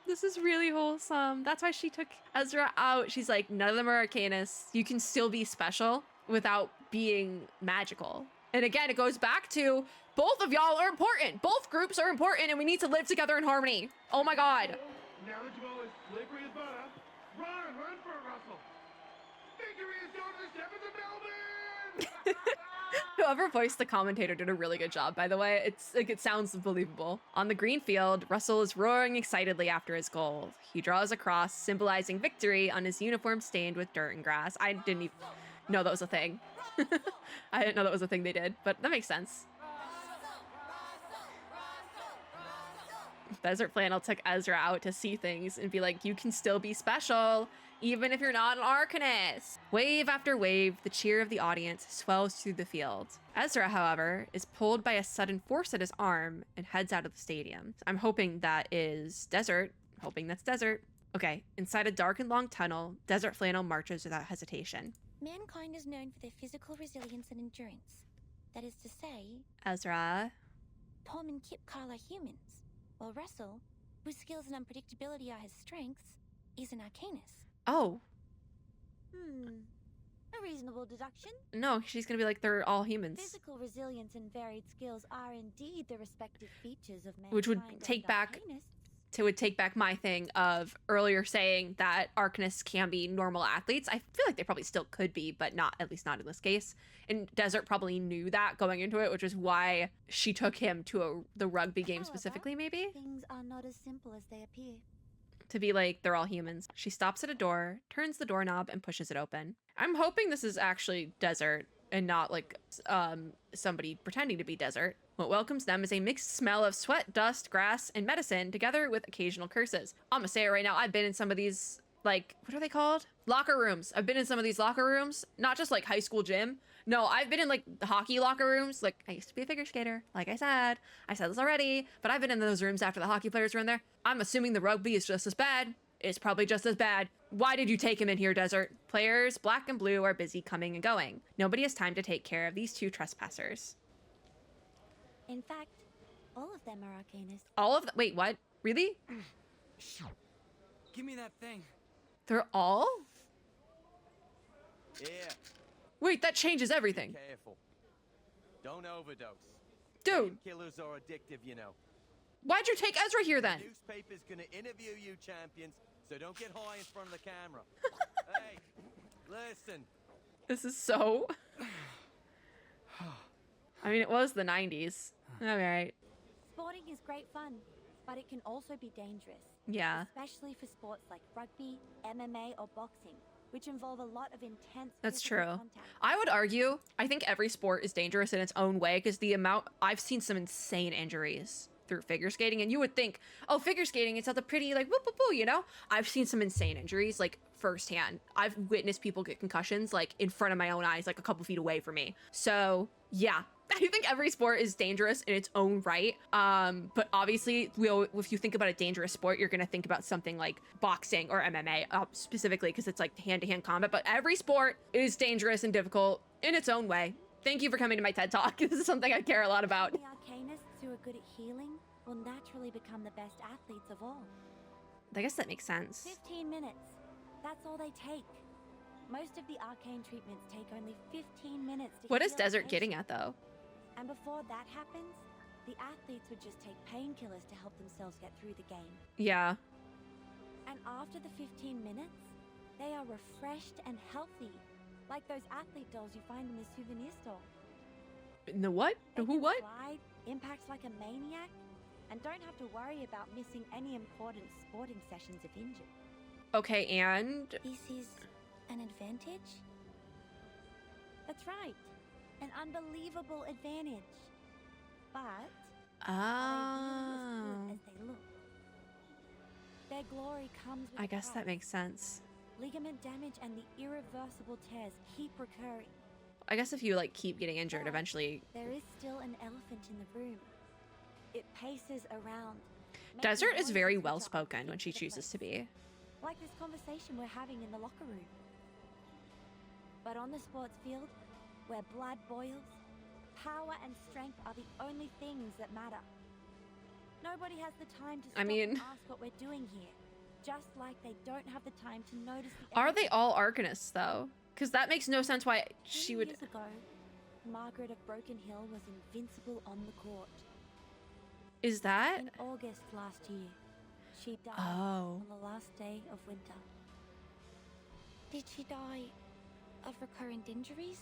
This is really wholesome. That's why she took Ezra out. She's like, none of them are arcanists. You can still be special without being magical. And again, it goes back to both of y'all are important. Both groups are important and we need to live together in harmony. Oh my God. Now that Jamal is slippery as butter, run for it, Russell. Victory is going to the Shepherds of Melbourne. Whoever voiced the commentator did a really good job, by the way. It's like, it sounds believable. On the green field, Russell is roaring excitedly after his goal. He draws a cross symbolizing victory on his uniform stained with dirt and grass. I didn't even know that was a thing. I didn't know that was a thing they did, but that makes sense. Desert Flannel took Ezra out to see things and be like, you can still be special, even if you're not an Arcanist. Wave after wave, the cheer of the audience swells through the field. Ezra, however, is pulled by a sudden force at his arm and heads out of the stadium. I'm hoping that is Desert. Hoping that's Desert. Okay, inside a dark and long tunnel, Desert Flannel marches without hesitation. Mankind is known for their physical resilience and endurance. That is to say, Ezra. Tom and Kip Carl are humans, while Russell, whose skills and unpredictability are his strengths, is an Arcanist. Oh, A reasonable deduction. no, she's gonna be like, they're all humans. Physical resilience and varied skills are indeed the respective features of mankind Which would and take back arcanists. would take back my thing of earlier saying that Arcanists can be normal athletes. I feel like they probably still could be, but not, at least not in this case. And Desert probably knew that going into it, which is why she took him to the rugby game specifically, maybe? Things are not as simple as they appear. To be like, they're all humans. She stops at a door, turns the doorknob, and pushes it open. I'm hoping this is actually Desert and not like somebody pretending to be Desert. What welcomes them is a mixed smell of sweat, dust, grass, and medicine, together with occasional curses. I'm gonna say it right now, I've been in some of these, like, what are they called? Locker rooms. I've been in some of these locker rooms, not just like high school gym. No, I've been in like the hockey locker rooms. Like, I used to be a figure skater, like I said this already, but I've been in those rooms after the hockey players were in there. I'm assuming the rugby is just as bad. It's probably just as bad. Why did you take him in here, Desert? Players, black and blue, are busy coming and going. Nobody has time to take care of these two trespassers. In fact, all of them are Arcanists. All of them? Wait, what? Really? Give me that thing. They're all? Yeah. Wait, that changes everything. Careful. Don't overdose. Dude, Killers are addictive, you know. why'd you take Ezra here then? The newspaper's gonna interview you, champions, so don't get high in front of the camera. Hey, listen. This is so... I mean, it was the 90s. All right. Sporting is great fun, but it can also be dangerous. Yeah. Especially for sports like rugby, MMA, or boxing, which involve a lot of intense That's physical true. contact. I would argue, I think every sport is dangerous in its own way because the amount... I've seen some insane injuries through figure skating, and you would think, oh, figure skating, it's not the pretty, like, whoop, whoop, whoop, you know? I've seen some insane injuries, like, firsthand. I've witnessed people get concussions, like, in front of my own eyes, like, a couple feet away from me. So, yeah. I think every sport is dangerous in its own right. But obviously, if you think about a dangerous sport, you're going to think about something like boxing or MMA specifically because it's like hand-to-hand combat. But every sport is dangerous and difficult in its own way. Thank you for coming to my TED Talk. This is something I care a lot about. The Arcanists who are good at healing will naturally become the best athletes of all. I guess that makes sense. 15 minutes. That's all they take. Most of the arcane treatments take only 15 minutes to What is heal a Desert getting patient. at, though? And before that happens, the athletes would just take painkillers to help themselves get through the game. Yeah. And after the 15 minutes, they are refreshed and healthy, like those athlete dolls you find in the souvenir store. In the what? They The who can what? Slide, impacts like a maniac, and don't have to worry about missing any important sporting sessions if injured. Okay, and... This is an advantage? That's right. An unbelievable advantage. But Oh. are they really as good as they look? Their glory comes with I a guess that price. makes sense. Ligament damage and the irreversible tears keep recurring. I guess if you, like, keep getting injured, But eventually... there is still an elephant in the room. It paces around. making Desert is very noises which are well-spoken when unfit she for the chooses to place. be. Like this conversation we're having in the locker room. But on the sports field, where blood boils, power and strength are the only things that matter. Nobody has the time to stop and ask what we're doing here. Just like they don't have the time to notice the Are they all Arcanists, though? Because that makes no sense why she 20 would... years ago, Margaret of Broken Hill was invincible on the court. Is that... In August last year, she died Oh. on the last day of winter. Did she die of recurrent injuries?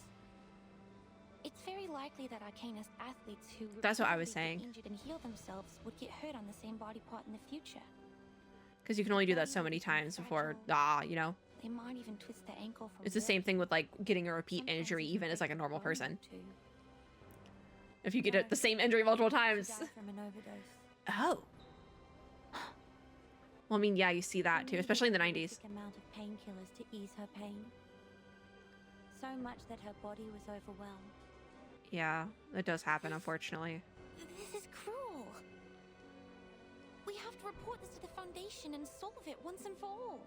It's very likely that Arcanist athletes who That's what I was repeatedly get saying. injured and heal themselves would get hurt on the same body part in the future. Because you can only do that so many times before, you know? They might even twist their ankle from It's the same walking. thing with, like, getting a repeat Sometimes injury, even as, like, a normal break person. bone too. If you get No, the same injury multiple She times. died from an overdose. Oh. Well, I mean, yeah, you see that, She too, needed especially in the a 90s. specific amount of painkillers to ease her pain. So much that her body was overwhelmed. Yeah, it does happen, unfortunately. This is cruel. We have to report this to the Foundation and solve it once and for all.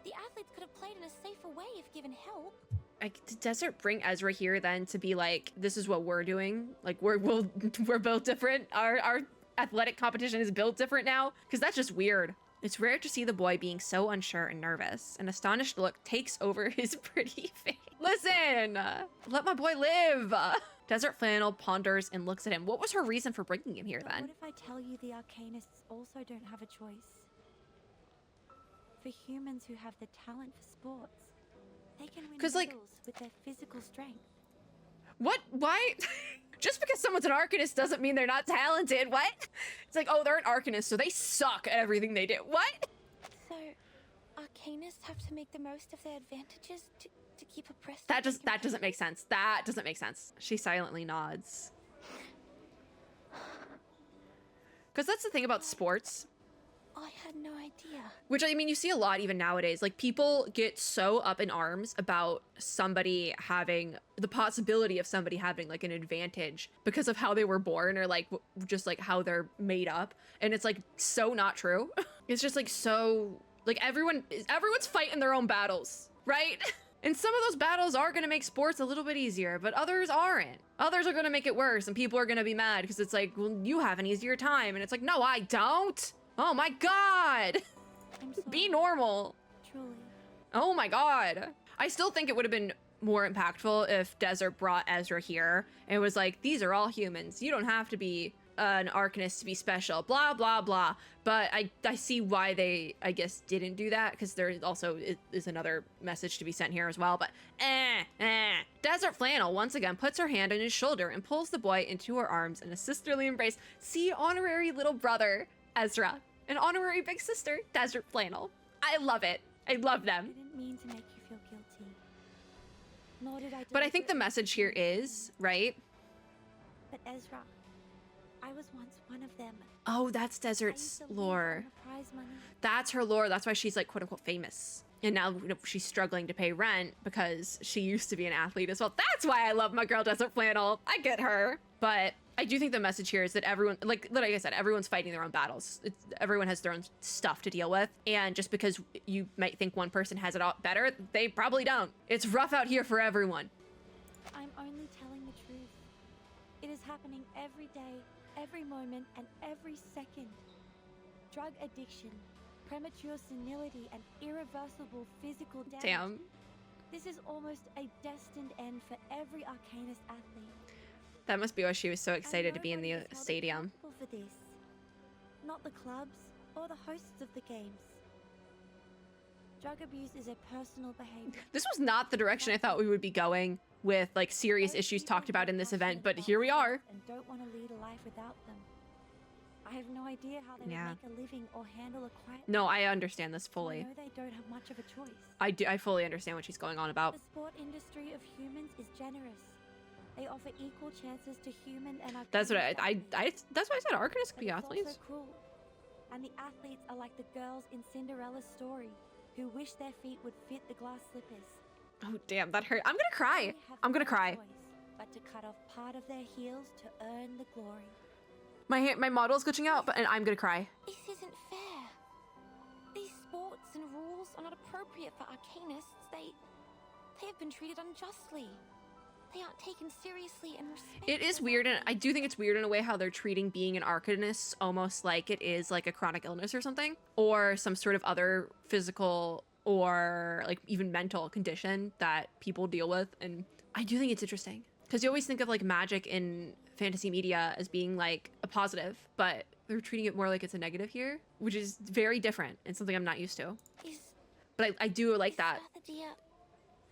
The athletes could have played in a safer way if given help. Like, did Desert bring Ezra here then to be like, this is what we're doing? Like, we're built different. Our athletic competition is built different now? Because that's just weird. It's rare to see the boy being so unsure and nervous. An astonished look takes over his pretty face. Listen, let my boy live. Desert Flannel ponders and looks at him. What was her reason for bringing him here But then? what if I tell you the Arcanists also don't have a choice? For humans who have the talent for sports, they can win 'Cause, like- medals with their physical strength. What? Why? Just because someone's an arcanist doesn't mean they're not talented. What? It's like, oh, they're an arcanist, so they suck at everything they do. What? So, arcanists have to make the most of their advantages to keep abreast. That doesn't make sense. That doesn't make sense. She silently nods. Because that's the thing about sports. I had no idea. Which, I mean, you see a lot even nowadays. Like, people get so up in arms about somebody having the possibility of somebody having like an advantage because of how they were born, or like just like how they're made up. And it's like so not true. It's just like so like everyone's fighting their own battles, right? And some of those battles are going to make sports a little bit easier, but others aren't. Others are going to make it worse, and people are going to be mad because it's like, well, you have an easier time. And it's like, no, I don't. Oh my God. I'm sorry, Be normal. truly. Oh my God. I still think it would have been more impactful if Desert brought Ezra here and was like, these are all humans. You don't have to be an arcanist to be special, blah, blah, blah. But I see why they, I guess, didn't do that, because there also is another message to be sent here as well. But Desert Flannel once again puts her hand on his shoulder and pulls the boy into her arms in a sisterly embrace. See, honorary little brother, Ezra. An honorary big sister, Desert Flannel. I love it. I love I them. didn't mean to make you feel guilty. Nor did I. But I think the message here is, right? But Ezra, I was once one of them. Oh, that's I used Desert's to live lore. on the prize money. That's her lore. That's why she's like quote unquote famous. And now, you know, she's struggling to pay rent because she used to be an athlete as well. That's why I love my girl Desert Flannel. I get her. But I do think the message here is that everyone, like I said, everyone's fighting their own battles. Everyone has their own stuff to deal with. And just because you might think one person has it all better, they probably don't. It's rough out here for everyone. I'm only telling the truth. It is happening every day, every moment, and every second. Drug addiction, premature senility, and irreversible physical damage. Damn. This is almost a destined end for every Arcanist athlete. That must be why she was so excited to be in And the nobody is held stadium. accountable for this. Not the clubs or the hosts of the games. Drug abuse is a personal behavior. This was not the direction I thought we would be going with like serious Those issues people talked about who in are this event, passionate but about here we sports are. And don't want to lead a life without them. I have no idea how they Yeah. would make a living or handle a quiet. No, I understand this I fully. know they don't have much of a choice. I fully understand what she's going on about. The sport industry of humans is generous. They offer equal chances to human and Arcanist That's what athletes. that's why I said arcanists could But be it's athletes. also cruel. And the athletes are like the girls in Cinderella's story who wish their feet would fit the glass slippers. Oh damn, that hurt. I'm gonna They cry. have I'm gonna no cry. choice but to cut off part of their heels to earn the glory. My model's glitching out, but and I'm gonna cry. This isn't fair. These sports and rules are not appropriate for arcanists. They have been treated unjustly. They aren't taken seriously and respected. It is as weird, and I athletes. do think it's weird in a way how they're treating being an arcanist almost like it is like a chronic illness or something, or some sort of other physical or like even mental condition that people deal with. And I do think it's interesting because you always think of like magic in fantasy media as being like a positive, but they're treating it more like it's a negative here, which is very different and something I'm not used to. Is, But I do like is that. Fathadia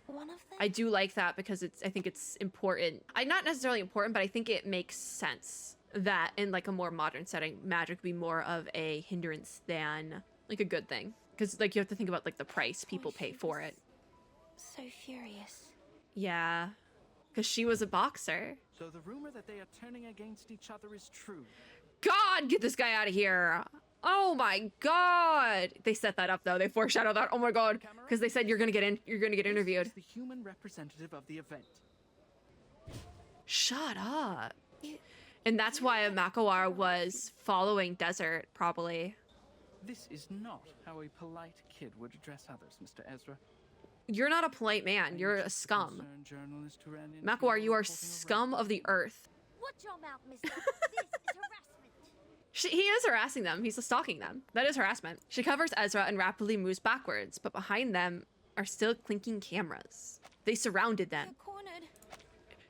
one of them? I do like that because I think it's important. Not necessarily important, but I think it makes sense that in like a more modern setting, magic would be more of a hindrance than like a good thing. Because like you have to think about like the price people pay for it. So furious. Yeah, because she was a boxer. So the rumor that they are turning against each other is true. God, get this guy out of here. Oh my God. They set that up though. They foreshadowed that. Oh my God. Because they said you're gonna get interviewed. This is the human representative of the event. Shut up. You, And that's why Makawar was following Desert, probably. This is not how a polite kid would address others, Mr. Ezra. You're not a polite man. You're a scum. Concerned journalist who ran into Makawar, you are reporting a scum of the earth. Watch your mouth, mister. This is harassment. He is harassing them. He's stalking them. That is harassment. She covers Ezra and rapidly moves backwards, but behind them are still clinking cameras. They surrounded them. you're cornered.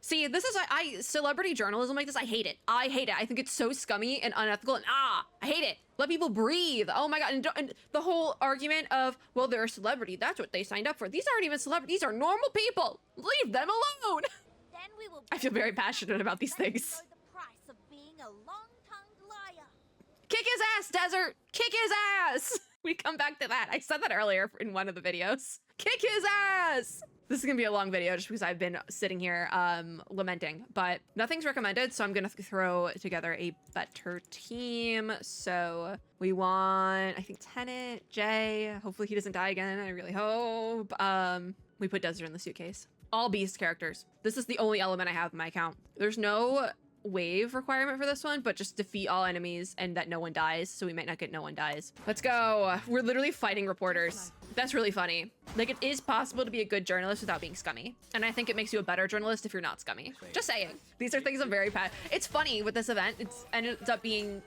See, this is celebrity journalism like this. I hate it. I hate it. I think it's so scummy and unethical, and I hate it. Let people breathe. Oh my God. And the whole argument of, well, they're a celebrity. That's what they signed up for. These aren't even celebrities. These are normal people. Leave them alone. Then we will I feel very passionate about these things. know the price of being a long-tongued liar. Kick his ass, Desert. Kick his ass. We come back to that. I said that earlier in one of the videos. Kick his ass. This is gonna be a long video just because I've been sitting here lamenting, but nothing's recommended, so I'm gonna throw together a better team. So we want, I think, Tenet, Jay. Hopefully he doesn't die again. I really hope. We put Desert in the suitcase. All beast characters. This is the only element I have in my account. There's no wave requirement for this one, but just defeat all enemies and that no one dies, so we might not get no one dies. Let's go. We're literally fighting reporters. That's really funny. Like, it is possible to be a good journalist without being scummy. And I think it makes you a better journalist if you're not scummy. Just saying. These are things I'm very It's funny with this event. It ended up being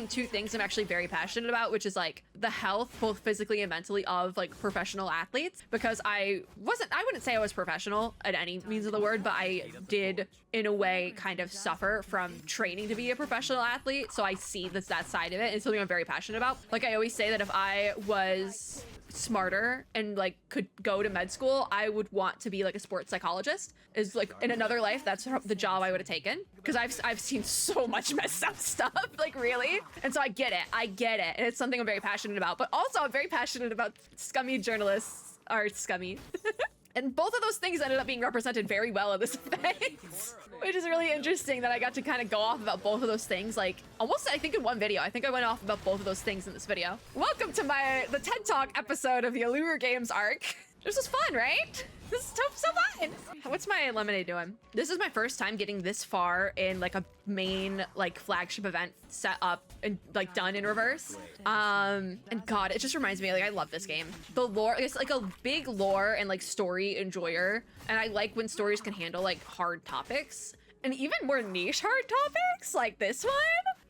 two things I'm actually very passionate about, which is like the health, both physically and mentally, of like professional athletes. Because I wouldn't say I was professional at any means of the word, but I did in a way kind of suffer from training to be a professional athlete. So I see that side of it. It's something I'm very passionate about. Like I always say that if I was smarter and like could go to med school, I would want to be like a sports psychologist. Is like in another life, that's the job I would have taken, because I've seen so much messed up stuff, like really. And so I get it, and it's something I'm very passionate about. But also I'm very passionate about scummy journalists are scummy. And both of those things ended up being represented very well in this event, which is really interesting that I got to kind of go off about both of those things, like almost I think in one video. I think I went off about both of those things in this video. Welcome to the TED Talk episode of the Uluru Games arc. This was fun, right? This is so fun. What's my lemonade doing? This is my first time getting this far in like a main like flagship event set up and like done in reverse. And God, it just reminds me, like, I love this game. The lore, it's like a big lore and like story enjoyer. And I like when stories can handle like hard topics and even more niche hard topics like this one.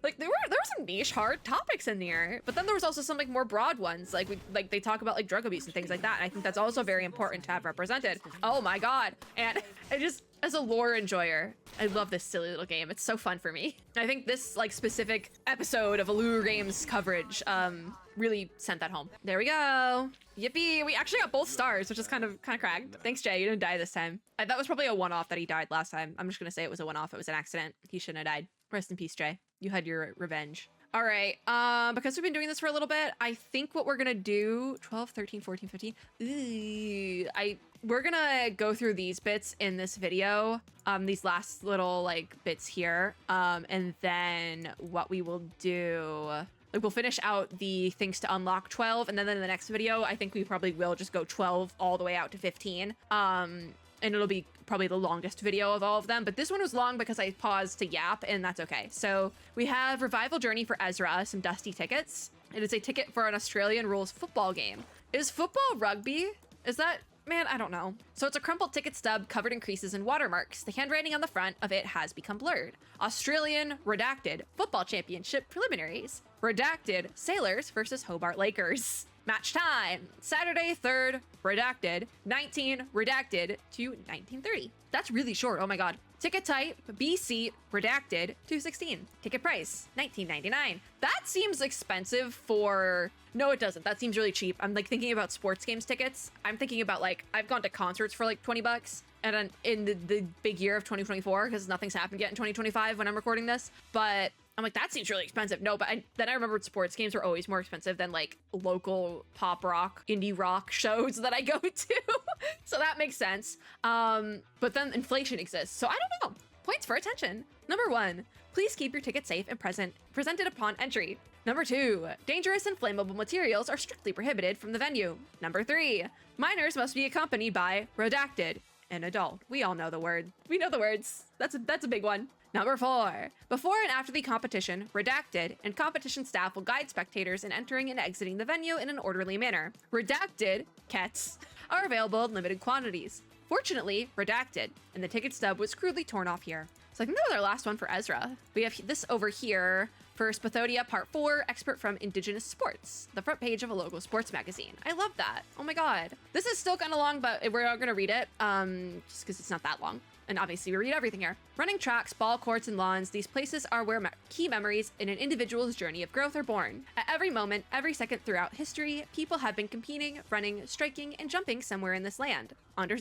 Like there were some niche hard topics in there, but then there was also some like more broad ones, like they talk about like drug abuse and things like that. And I think that's also very important to have represented. Oh my God. And I just, as a lore enjoyer, I love this silly little game. It's so fun for me. I think this like specific episode of Uluru Games coverage really sent that home. There we go. Yippee. We actually got both stars, which is kind of cracked. Thanks, Jay. You didn't die this time. That was probably a one-off that he died last time. I'm just gonna say it was a one-off. It was an accident. He shouldn't have died. Rest in peace, Jay. You had your revenge. All right, because we've been doing this for a little bit, I think what we're gonna do, 12, 13, 14, 15, we're gonna go through these bits in this video, these last little like bits here, and then what we will do, like we'll finish out the things to unlock 12, and then in the next video, I think we probably will just go 12 all the way out to 15, and it'll be probably the longest video of all of them, but this one was long because I paused to yap, and that's okay. So we have Revival Journey for Ezra, some dusty tickets. It is a ticket for an Australian rules football game. Is football rugby? Is that, man, I don't know. So it's a crumpled ticket stub covered in creases and watermarks. The handwriting on the front of it has become blurred. Australian redacted football championship preliminaries. Redacted Sailors versus Hobart Lakers. Match time, Saturday 3rd, redacted, 19, redacted to 1930. That's really short, oh my God. Ticket type, B seat, redacted, 216. Ticket price, $19.99. That seems expensive for, no it doesn't, that seems really cheap. I'm like thinking about sports games tickets. I'm thinking about like, I've gone to concerts for like 20 bucks. And then in the big year of 2024, because nothing's happened yet in 2025 when I'm recording this, but I'm like, that seems really expensive. No, but then I remembered sports games are always more expensive than like local pop rock, indie rock shows that I go to. So that makes sense. But then inflation exists. So I don't know. Points for attention. Number 1, please keep your ticket safe and presented upon entry. Number 2, dangerous and flammable materials are strictly prohibited from the venue. Number 3, minors must be accompanied by redacted, an adult. We all know the word. We know the words. That's a big one. Number 4, before and after the competition, redacted, and competition staff will guide spectators in entering and exiting the venue in an orderly manner. Redacted kets are available in limited quantities. Fortunately, redacted, and the ticket stub was crudely torn off here. So I think that was our last one for Ezra. We have this over here for Spathodia Part 4, Expert from Indigenous Sports, the front page of a local sports magazine. I love that. Oh my God. This is still kind of long, but we're not gonna read it, just because it's not that long. And obviously we read everything here. Running tracks, ball courts, and lawns, these places are where key memories in an individual's journey of growth are born. At every moment, every second throughout history, people have been competing, running, striking, and jumping somewhere in this land.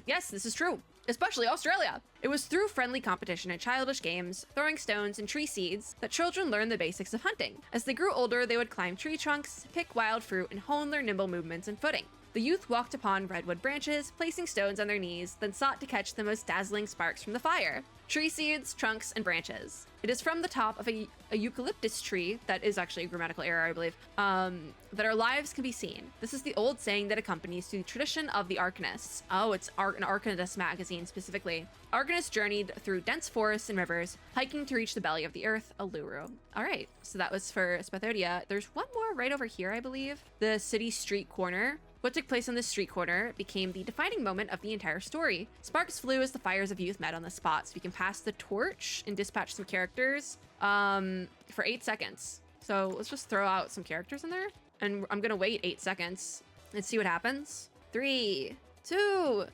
Yes, this is true. Especially Australia. It was through friendly competition and childish games, throwing stones and tree seeds, that children learned the basics of hunting. As they grew older, they would climb tree trunks, pick wild fruit, and hone their nimble movements and footing. The youth walked upon redwood branches, placing stones on their knees, then sought to catch the most dazzling sparks from the fire. Tree seeds, trunks, and branches. It is from the top of a eucalyptus tree, that is actually a grammatical error, I believe, that our lives can be seen. This is the old saying that accompanies the tradition of the Arcanists. Oh, it's an Arcanist magazine specifically. Arcanists journeyed through dense forests and rivers, hiking to reach the belly of the earth, Uluru. All right, so that was for Spathodia. There's one more right over here, I believe. The city street corner. What took place on this street corner became the defining moment of the entire story. Sparks flew as the fires of youth met on the spot, so we can pass the torch and dispatch some characters for 8 seconds. So let's just throw out some characters in there, and I'm gonna wait 8 seconds and see what happens. 3, 2,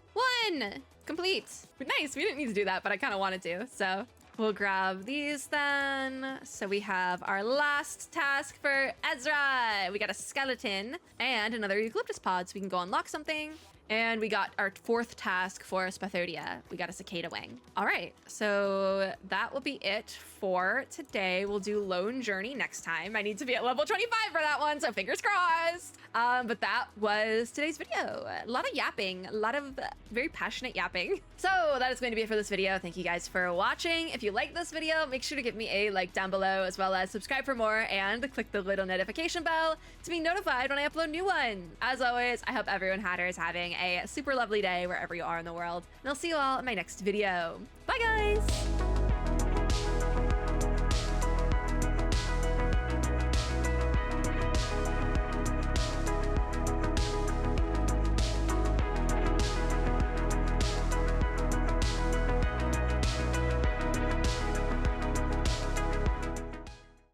1, complete. Nice, we didn't need to do that, but I kind of wanted to, so we'll grab these then. So we have our last task for Ezra. We got a skeleton and another eucalyptus pod, so we can go unlock something. And we got our 4th task for Spathodia. We got a cicada wing. All right, so that will be it for today. We'll do Lone Journey next time. I need to be at level 25 for that one, so fingers crossed. But that was today's video. A lot of yapping, a lot of very passionate yapping. So that is going to be it for this video. Thank you guys for watching. If you like this video, make sure to give me a like down below, as well as subscribe for more and click the little notification bell to be notified when I upload new ones. As always, I hope everyone Hatter is having a super lovely day wherever you are in the world, and I'll see you all in my next video. Bye guys!